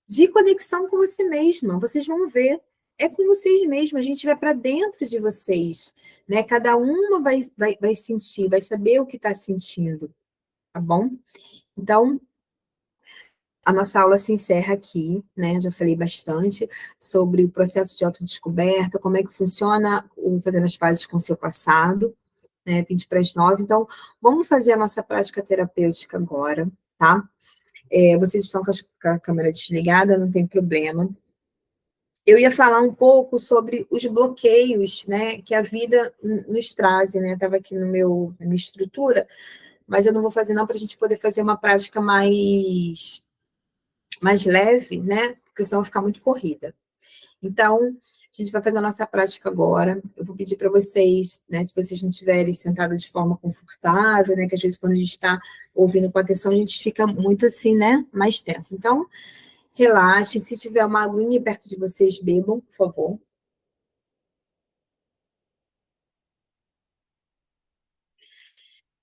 Speaker 1: de conexão com você mesma. Vocês vão ver. É com vocês mesmos, a gente vai para dentro de vocês, né? Cada uma vai sentir, vai saber o que está sentindo, tá bom? Então, a nossa aula se encerra aqui, né? Já falei bastante sobre o processo de autodescoberta, como é que funciona o Fazendo as Pazes com o Seu Passado, né? 20 para as 9. Então, vamos fazer a nossa prática terapêutica agora, tá? Vocês estão com a câmera desligada, não tem problema. Eu ia falar um pouco sobre os bloqueios, né, que a vida nos traz, né? Estava aqui na minha estrutura, mas eu não vou fazer não para a gente poder fazer uma prática mais leve, né? Porque senão vai ficar muito corrida. Então, a gente vai fazer a nossa prática agora. Eu vou pedir para vocês, né, se vocês não estiverem sentados de forma confortável, né, que às vezes quando a gente está ouvindo com atenção, a gente fica muito assim, né, mais tenso. Então, relaxem. Se tiver uma aguinha perto de vocês, bebam, por favor.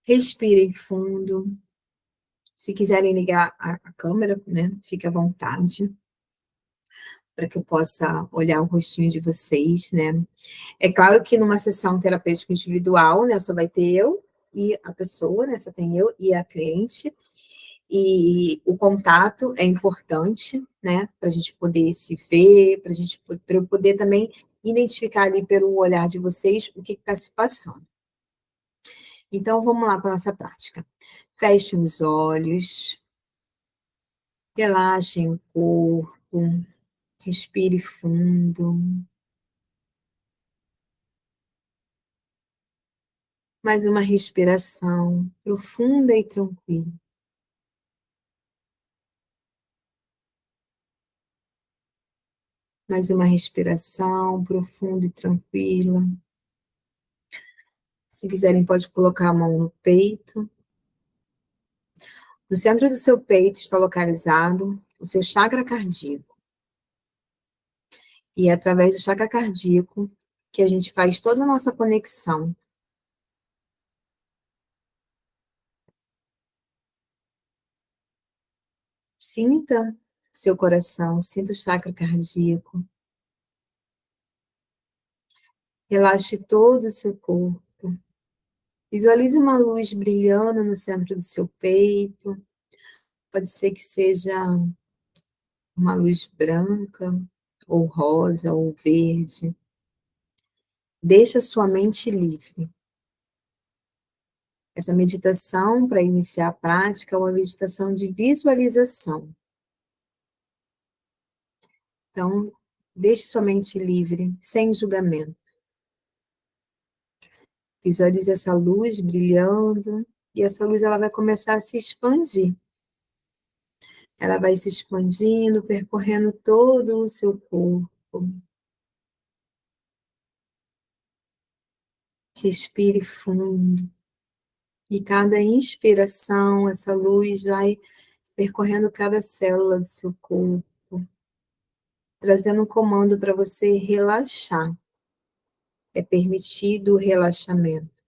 Speaker 1: Respirem fundo. Se quiserem ligar a câmera, né, fique à vontade, para que eu possa olhar o rostinho de vocês, né. É claro que numa sessão terapêutica individual, né, só vai ter eu e a pessoa, né, só tem eu e a cliente, e o contato é importante, né, para a gente poder se ver, para eu poder também identificar ali pelo olhar de vocês o que está se passando. Então, vamos lá para a nossa prática. Fechem os olhos, relaxem o corpo, respire fundo. Mais uma respiração profunda e tranquila. Mais uma respiração profunda e tranquila. Se quiserem, pode colocar a mão no peito. No centro do seu peito está localizado o seu chakra cardíaco. E é através do chakra cardíaco que a gente faz toda a nossa conexão. Sinta seu coração, sinta o chakra cardíaco. Relaxe todo o seu corpo. Visualize uma luz brilhando no centro do seu peito. Pode ser que seja uma luz branca, ou rosa, ou verde. Deixa sua mente livre. Essa meditação, para iniciar a prática, é uma meditação de visualização. Então, deixe sua mente livre, sem julgamento. Visualize essa luz brilhando, e essa luz ela vai começar a se expandir. Ela vai se expandindo, percorrendo todo o seu corpo. Respire fundo. E cada inspiração, essa luz vai percorrendo cada célula do seu corpo, trazendo um comando para você relaxar. É permitido o relaxamento.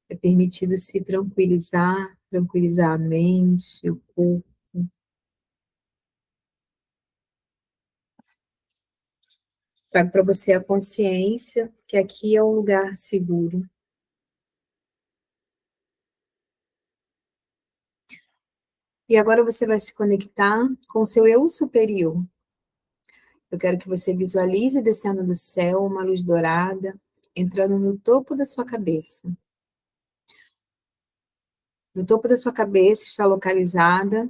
Speaker 1: É permitido se tranquilizar, tranquilizar a mente, o corpo. Trago para você a consciência que aqui é um lugar seguro. E agora você vai se conectar com o seu eu superior. Eu quero que você visualize descendo do céu uma luz dourada, entrando no topo da sua cabeça. No topo da sua cabeça está localizada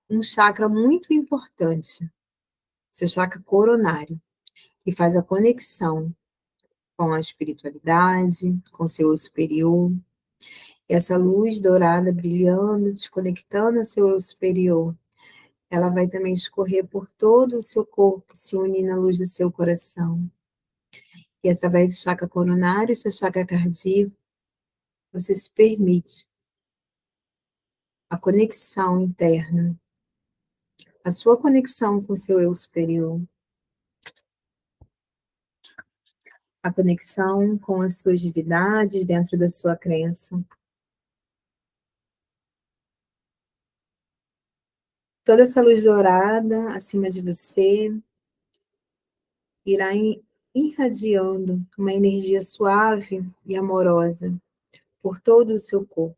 Speaker 1: um chakra muito importante, seu chakra coronário, que faz a conexão com a espiritualidade, com o seu eu superior. E essa luz dourada brilhando, te conectando ao seu eu superior, ela vai também escorrer por todo o seu corpo, se unir na luz do seu coração. E através do chakra coronário e seu chakra cardíaco, você se permite a conexão interna, a sua conexão com o seu eu superior, a conexão com as suas divindades dentro da sua crença. Toda essa luz dourada acima de você irá irradiando uma energia suave e amorosa por todo o seu corpo.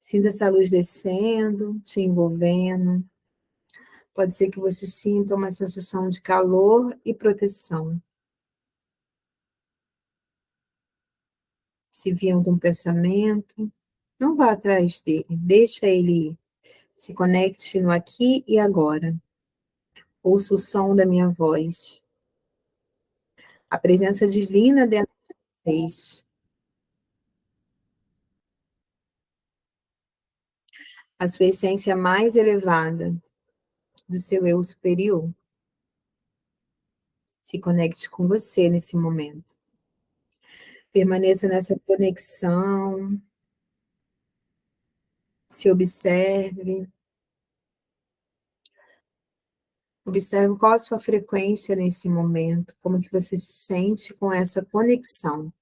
Speaker 1: Sinta essa luz descendo, te envolvendo. Pode ser que você sinta uma sensação de calor e proteção. Se vier algum pensamento, não vá atrás dele, deixa ele ir. Se conecte no aqui e agora. Ouça o som da minha voz. A presença divina dentro de vocês. A sua essência mais elevada do seu eu superior. Se conecte com você nesse momento. Permaneça nessa conexão. Se observe. Observe qual a sua frequência nesse momento, como que você se sente com essa conexão.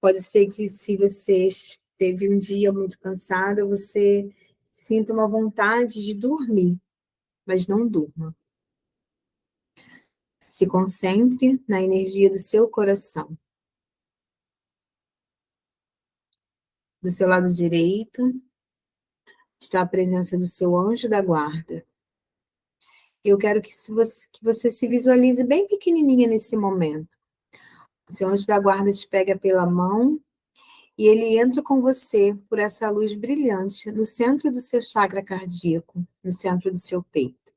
Speaker 1: Pode ser que se você teve um dia muito cansada, você sinta uma vontade de dormir, mas não durma. Se concentre na energia do seu coração. Do seu lado direito está a presença do seu anjo da guarda. Eu quero que você se visualize bem pequenininha nesse momento. O seu anjo da guarda te pega pela mão e ele entra com você por essa luz brilhante no centro do seu chakra cardíaco, no centro do seu peito.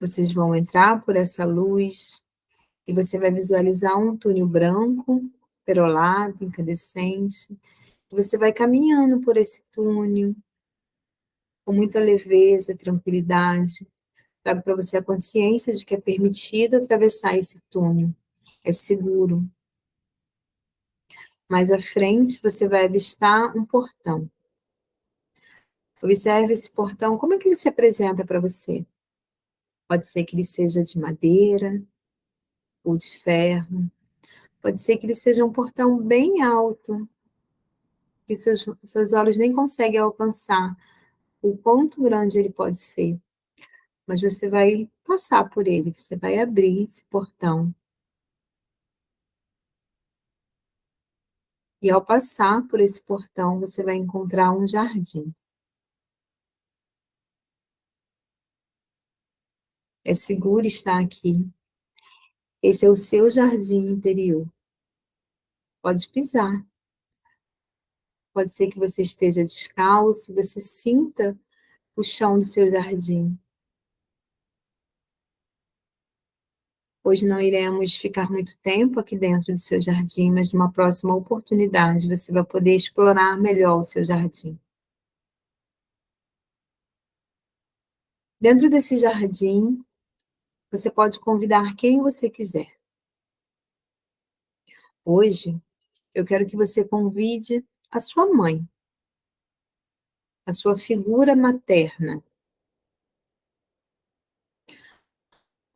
Speaker 1: Vocês vão entrar por essa luz e você vai visualizar um túnel branco, perolado, incandescente. Você vai caminhando por esse túnel com muita leveza, tranquilidade. Trago para você a consciência de que é permitido atravessar esse túnel. É seguro. Mais à frente, você vai avistar um portão. Observe esse portão, como é que ele se apresenta para você? Pode ser que ele seja de madeira ou de ferro. Pode ser que ele seja um portão bem alto, que seus olhos nem conseguem alcançar o quanto grande ele pode ser. Mas você vai passar por ele, você vai abrir esse portão. E ao passar por esse portão, você vai encontrar um jardim. É seguro estar aqui. Esse é o seu jardim interior. Pode pisar. Pode ser que você esteja descalço, você sinta o chão do seu jardim. Hoje não iremos ficar muito tempo aqui dentro do seu jardim, mas numa próxima oportunidade você vai poder explorar melhor o seu jardim. Dentro desse jardim, você pode convidar quem você quiser. Hoje, eu quero que você convide a sua mãe, a sua figura materna.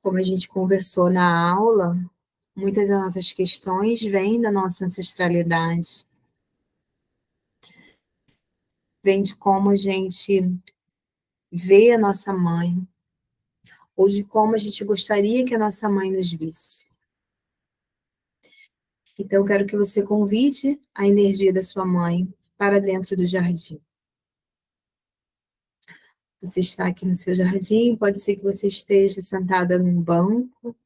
Speaker 1: Como a gente conversou na aula, muitas das nossas questões vêm da nossa ancestralidade. Vem de como a gente vê a nossa mãe, ou de como a gente gostaria que a nossa mãe nos visse. Então, eu quero que você convide a energia da sua mãe para dentro do jardim. Você está aqui no seu jardim, pode ser que você esteja sentada num banco,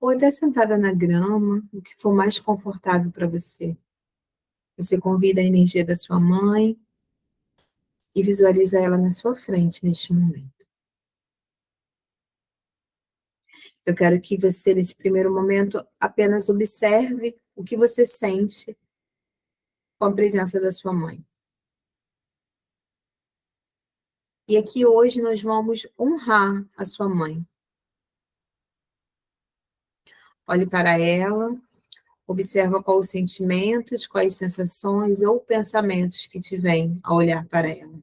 Speaker 1: ou até sentada na grama, o que for mais confortável para você. Você convida a energia da sua mãe e visualiza ela na sua frente neste momento. Eu quero que você, nesse primeiro momento, apenas observe o que você sente com a presença da sua mãe. E aqui hoje nós vamos honrar a sua mãe. Olhe para ela, observa quais os sentimentos, quais sensações ou pensamentos que te vêm ao olhar para ela.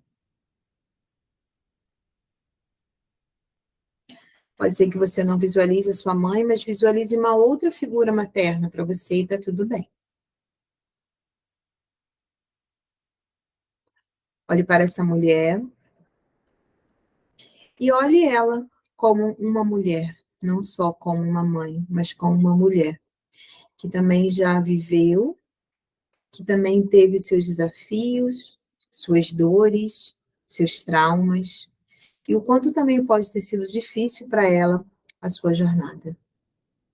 Speaker 1: Pode ser que você não visualize a sua mãe, mas visualize uma outra figura materna para você e está tudo bem. Olhe para essa mulher e olhe ela como uma mulher, não só como uma mãe, mas como uma mulher que também já viveu, que também teve seus desafios, suas dores, seus traumas, e o quanto também pode ter sido difícil para ela a sua jornada,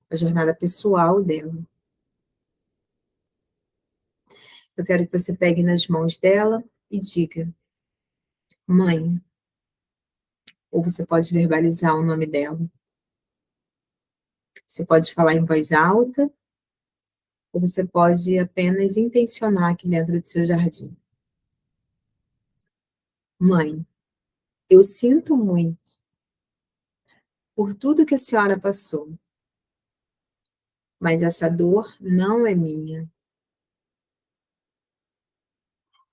Speaker 1: a jornada pessoal dela. Eu quero que você pegue nas mãos dela e diga: mãe, ou você pode verbalizar o nome dela. Você pode falar em voz alta, ou você pode apenas intencionar aqui dentro do seu jardim. Mãe, eu sinto muito por tudo que a senhora passou, mas essa dor não é minha.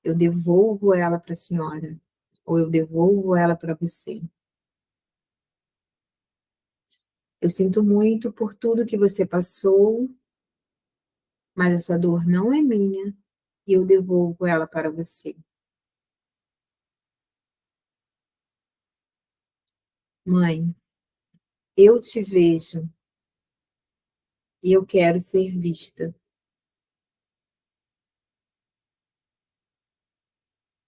Speaker 1: Eu devolvo ela para a senhora, ou eu devolvo ela para você. Eu sinto muito por tudo que você passou, mas essa dor não é minha e eu devolvo ela para você. Mãe, eu te vejo e eu quero ser vista.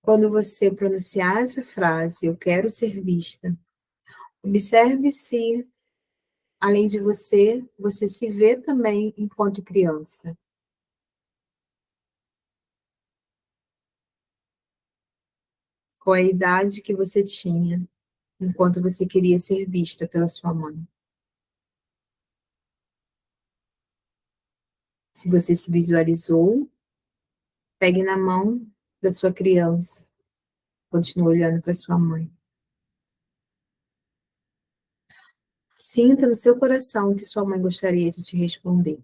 Speaker 1: Quando você pronunciar essa frase, eu quero ser vista, observe se, além de você, você se vê também enquanto criança. Qual é a idade que você tinha enquanto você queria ser vista pela sua mãe? Se você se visualizou, pegue na mão da sua criança, continue olhando para sua mãe. Sinta no seu coração o que sua mãe gostaria de te responder.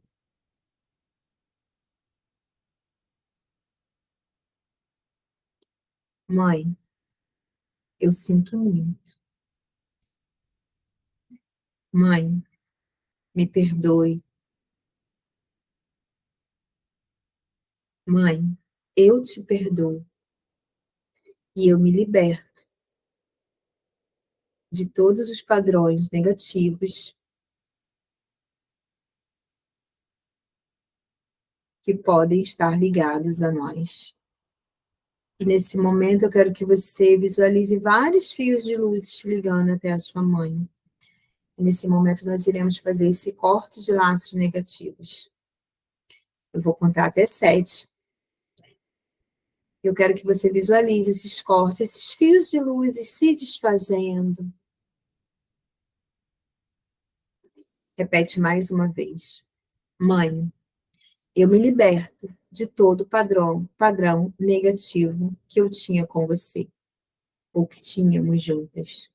Speaker 1: Mãe, eu sinto muito. Mãe, me perdoe. Mãe, eu te perdoo e eu me liberto de todos os padrões negativos que podem estar ligados a nós. E nesse momento eu quero que você visualize vários fios de luz te ligando até a sua mãe. E nesse momento nós iremos fazer esse corte de laços negativos. Eu vou contar até 7. Eu quero que você visualize esses cortes, esses fios de luzes se desfazendo. Repete mais uma vez. Mãe, eu me liberto de todo padrão negativo que eu tinha com você, ou que tínhamos juntas.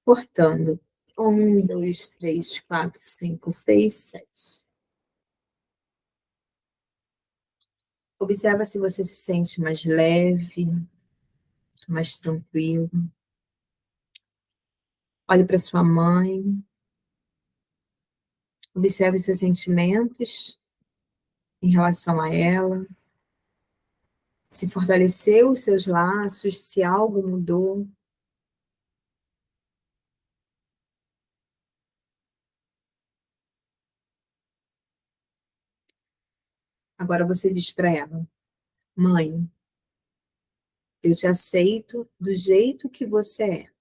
Speaker 1: Cortando. 1, 2, 3, 4, 5, 6, 7. Observa se você se sente mais leve, mais tranquilo. Olhe para sua mãe. Observe seus sentimentos em relação a ela. Se fortaleceu os seus laços, se algo mudou. Agora você diz para ela: mãe, Eu te aceito do jeito que você é.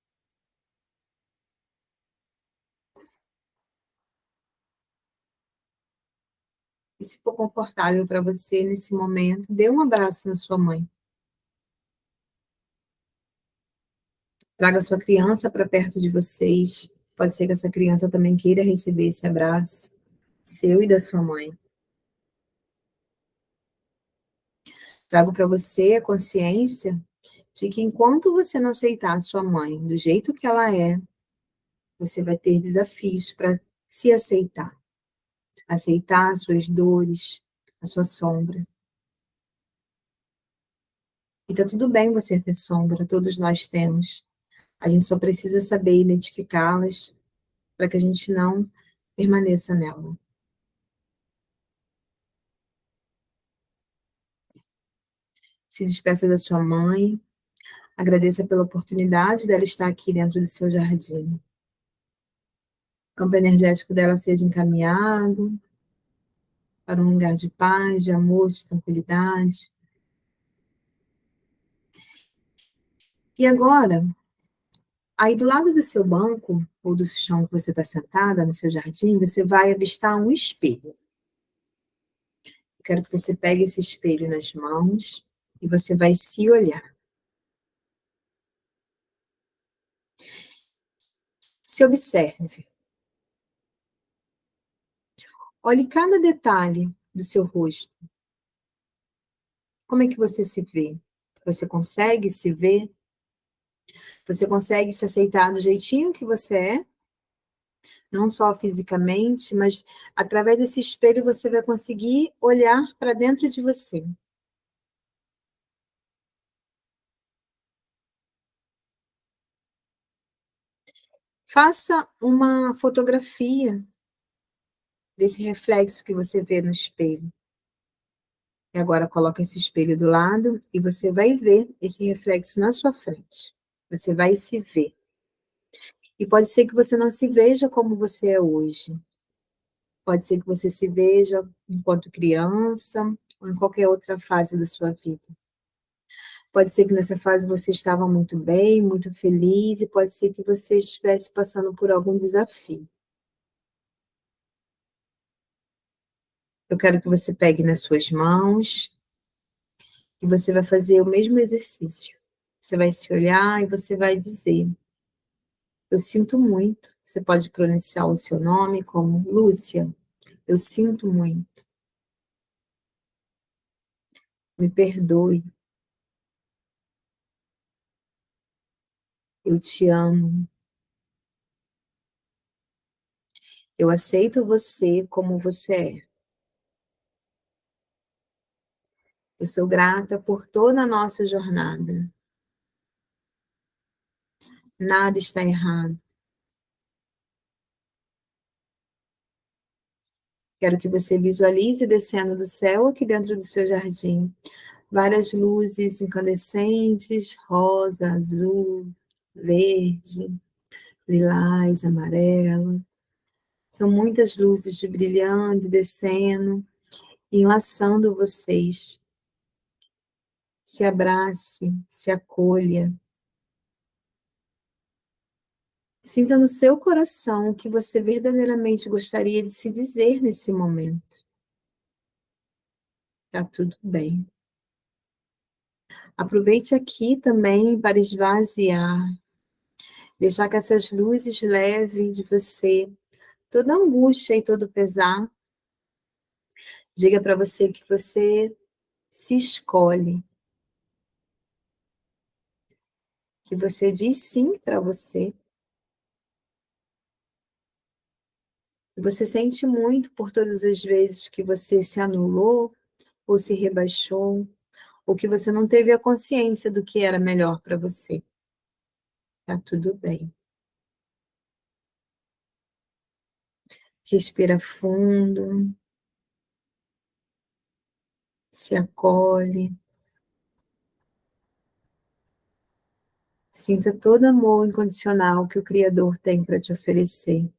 Speaker 1: E se for confortável para você nesse momento, dê um abraço na sua mãe. Traga sua criança para perto de vocês. Pode ser que essa criança também queira receber esse abraço, seu e da sua mãe. Trago para você a consciência de que enquanto você não aceitar a sua mãe do jeito que ela é, você vai ter desafios para se aceitar. Aceitar as suas dores, a sua sombra. E tá tudo bem você ter sombra, todos nós temos. A gente só precisa saber identificá-las para que a gente não permaneça nela. Se despeça da sua mãe, agradeça pela oportunidade dela estar aqui dentro do seu jardim. O campo energético dela seja encaminhado para um lugar de paz, de amor, de tranquilidade. E agora, aí do lado do seu banco, ou do chão que você está sentada, no seu jardim, você vai avistar um espelho. Eu quero que você pegue esse espelho nas mãos e você vai se olhar. Se observe. Olhe cada detalhe do seu rosto. Como é que você se vê? Você consegue se ver? Você consegue se aceitar do jeitinho que você é? Não só fisicamente, mas através desse espelho você vai conseguir olhar para dentro de você. Faça uma fotografia desse reflexo que você vê no espelho. E agora coloca esse espelho do lado e você vai ver esse reflexo na sua frente. Você vai se ver. E pode ser que você não se veja como você é hoje. Pode ser que você se veja enquanto criança ou em qualquer outra fase da sua vida. Pode ser que nessa fase você estava muito bem, muito feliz, e pode ser que você estivesse passando por algum desafio. Eu quero que você pegue nas suas mãos e você vai fazer o mesmo exercício. Você vai se olhar e você vai dizer: eu sinto muito. Você pode pronunciar o seu nome como Lúcia. Eu sinto muito. Me perdoe. Eu te amo. Eu aceito você como você é. Eu sou grata por toda a nossa jornada. Nada está errado. Quero que você visualize descendo do céu aqui dentro do seu jardim. Várias luzes incandescentes, rosa, azul, verde, lilás, amarelo. São muitas luzes de brilhando, descendo, enlaçando vocês. Se abrace, se acolha. Sinta no seu coração o que você verdadeiramente gostaria de se dizer nesse momento. Tá tudo bem. Aproveite aqui também para esvaziar, deixar que essas luzes levem de você toda angústia e todo pesar. Diga para você que você se escolhe, que você diz sim para você. Que você sente muito por todas as vezes que você se anulou ou se rebaixou, ou que você não teve a consciência do que era melhor para você. Tá tudo bem. Respira fundo, se acolhe, sinta todo amor incondicional que o Criador tem para te oferecer,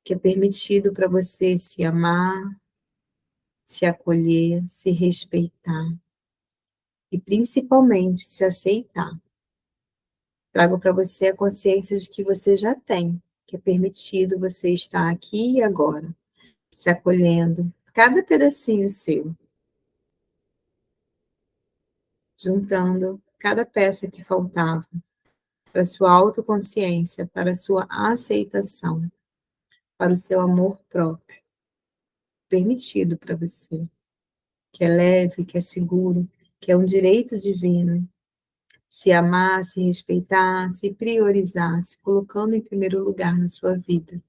Speaker 1: que é permitido para você se amar, se acolher, se respeitar. e principalmente se aceitar. Trago para você a consciência de que você já tem, que é permitido você estar aqui e agora, se acolhendo, cada pedacinho seu, juntando cada peça que faltava para a sua autoconsciência, para a sua aceitação, para o seu amor próprio, permitido para você, que é leve, que é seguro, que é um direito divino. Se amar, se respeitar, se priorizar, se colocando em primeiro lugar na sua vida.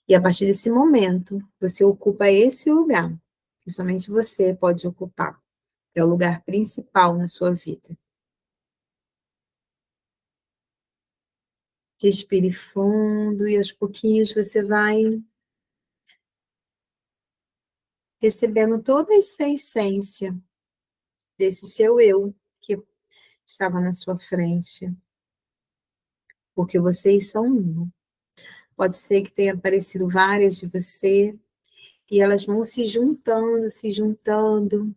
Speaker 1: E a partir desse momento, você ocupa esse lugar, que somente você pode ocupar, que é o lugar principal na sua vida. Respire fundo e aos pouquinhos você vai recebendo toda essa essência desse seu eu que estava na sua frente, porque vocês são um. Pode ser que tenha aparecido várias de você, e elas vão se juntando, se juntando.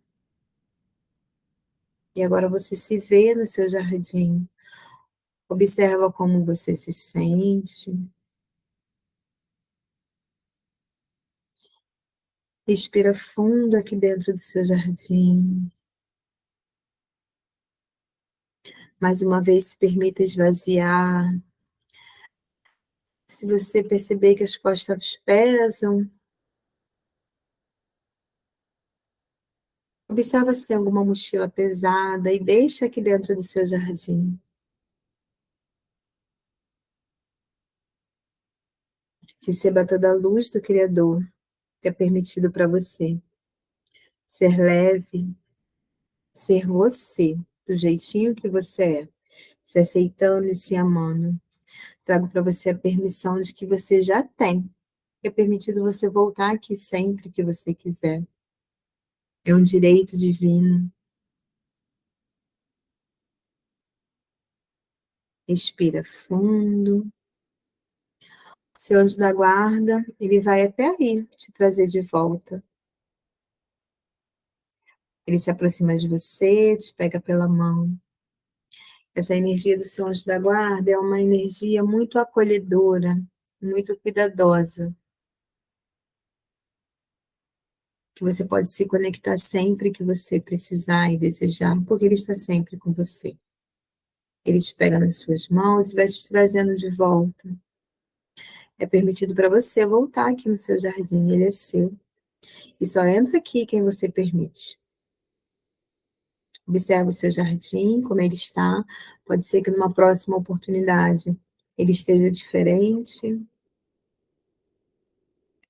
Speaker 1: E agora você se vê no seu jardim. Observa como você se sente. Respira fundo aqui dentro do seu jardim. Mais uma vez, se permita esvaziar. Se você perceber que as costas pesam, observa se tem alguma mochila pesada e deixa aqui dentro do seu jardim. Receba toda a luz do Criador que é permitido para você. Ser leve, ser você, do jeitinho que você é, se aceitando e se amando. Trago para você a permissão de que você já tem, que é permitido você voltar aqui sempre que você quiser. É um direito divino. Respira fundo. Seu anjo da guarda, ele vai até aí te trazer de volta. Ele se aproxima de você, te pega pela mão. Essa energia do seu anjo da guarda é uma energia muito acolhedora, muito cuidadosa, que você pode se conectar sempre que você precisar e desejar, porque ele está sempre com você. Ele te pega nas suas mãos e vai te trazendo de volta. É permitido para você voltar aqui no seu jardim, ele é seu. E só entra aqui quem você permite. Observe o seu jardim, como ele está. Pode ser que numa próxima oportunidade ele esteja diferente.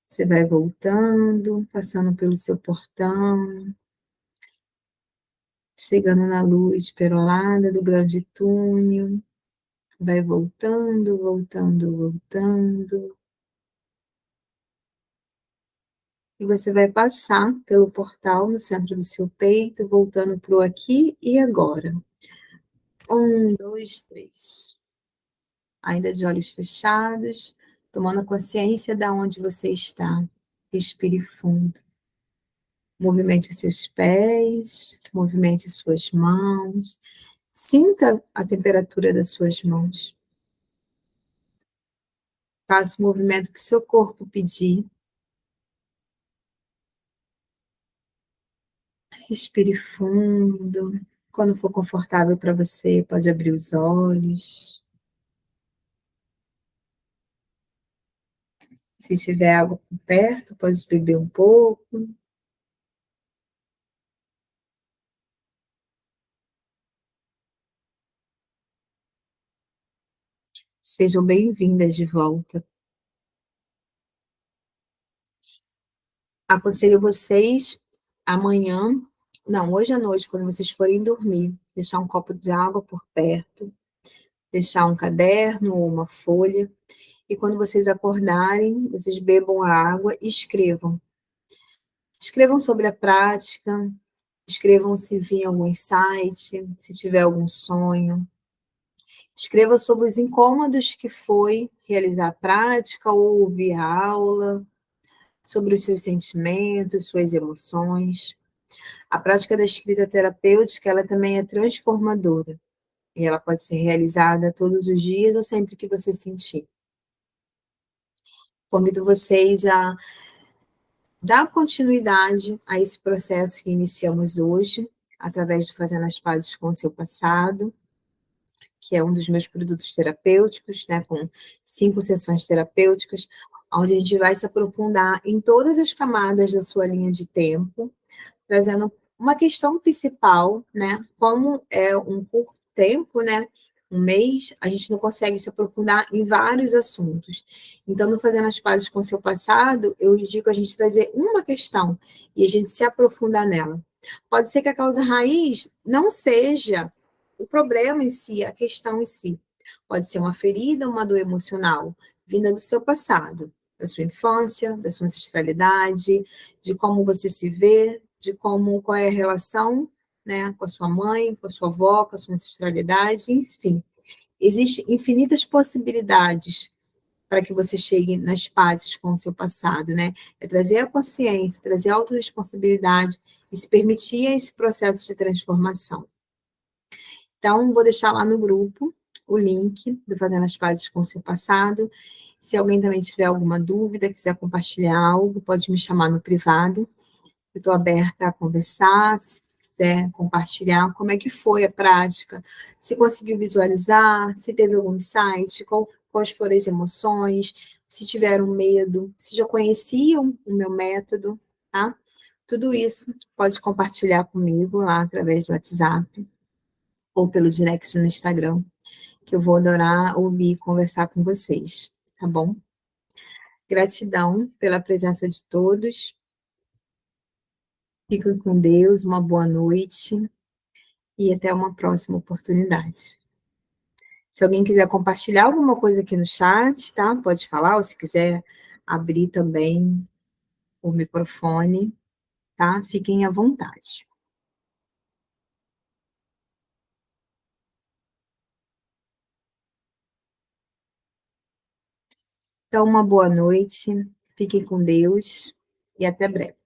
Speaker 1: Você vai voltando, passando pelo seu portão, chegando na luz perolada do grande túnel. Vai voltando, voltando, voltando. E você vai passar pelo portal no centro do seu peito, voltando para o aqui e agora. 1, 2, 3. Ainda de olhos fechados, tomando consciência de onde você está. Respire fundo. Movimente os seus pés, movimente suas mãos. Sinta a temperatura das suas mãos. Faça o movimento que seu corpo pedir. Respire fundo. Quando for confortável para você, pode abrir os olhos. Se tiver água por perto, pode beber um pouco. Sejam bem-vindas de volta. Aconselho vocês amanhã, não, hoje à noite, quando vocês forem dormir, deixar um copo de água por perto, deixar um caderno ou uma folha, e quando vocês acordarem, vocês bebam a água e escrevam. Escrevam sobre a prática, escrevam se vir algum insight, se tiver algum sonho. Escreva sobre os incômodos que foi realizar a prática ou ouvir a aula, sobre os seus sentimentos, suas emoções. A prática da escrita terapêutica, ela também é transformadora, e ela pode ser realizada todos os dias ou sempre que você sentir. Convido vocês a dar continuidade a esse processo que iniciamos hoje, através de Fazendo as Pazes com o Seu Passado, que é um dos meus produtos terapêuticos, né, com 5 sessões terapêuticas, onde a gente vai se aprofundar em todas as camadas da sua linha de tempo, trazendo uma questão principal, né? Como é um curto tempo, né? Um mês, a gente não consegue se aprofundar em vários assuntos. Então, no Fazendo as Pazes com o Seu Passado, eu digo a gente trazer uma questão e a gente se aprofundar nela. Pode ser que a causa raiz não seja o problema em si, a questão em si. Pode ser uma ferida, uma dor emocional, vinda do seu passado, da sua infância, da sua ancestralidade, de como você se vê, de como qual é a relação, né, com a sua mãe, com a sua avó, com a sua ancestralidade, enfim. Existem infinitas possibilidades para que você chegue nas pazes com o seu passado, né? É trazer a consciência, trazer a autorresponsabilidade e se permitir esse processo de transformação. Então, vou deixar lá no grupo o link do Fazendo as Pazes com o Seu Passado. Se alguém também tiver alguma dúvida, quiser compartilhar algo, pode me chamar no privado. Eu estou aberta a conversar, se quiser compartilhar como é que foi a prática, se conseguiu visualizar, se teve algum insight, quais foram as emoções, se tiveram medo, se já conheciam o meu método, tá? Tudo isso pode compartilhar comigo lá através do WhatsApp ou pelo direct no Instagram, que eu vou adorar ouvir e conversar com vocês, tá bom? Gratidão pela presença de todos. Fiquem com Deus, uma boa noite e até uma próxima oportunidade. Se alguém quiser compartilhar alguma coisa aqui no chat, tá? Pode falar, ou se quiser abrir também o microfone, tá? Fiquem à vontade. Então, uma boa noite, fiquem com Deus e até breve.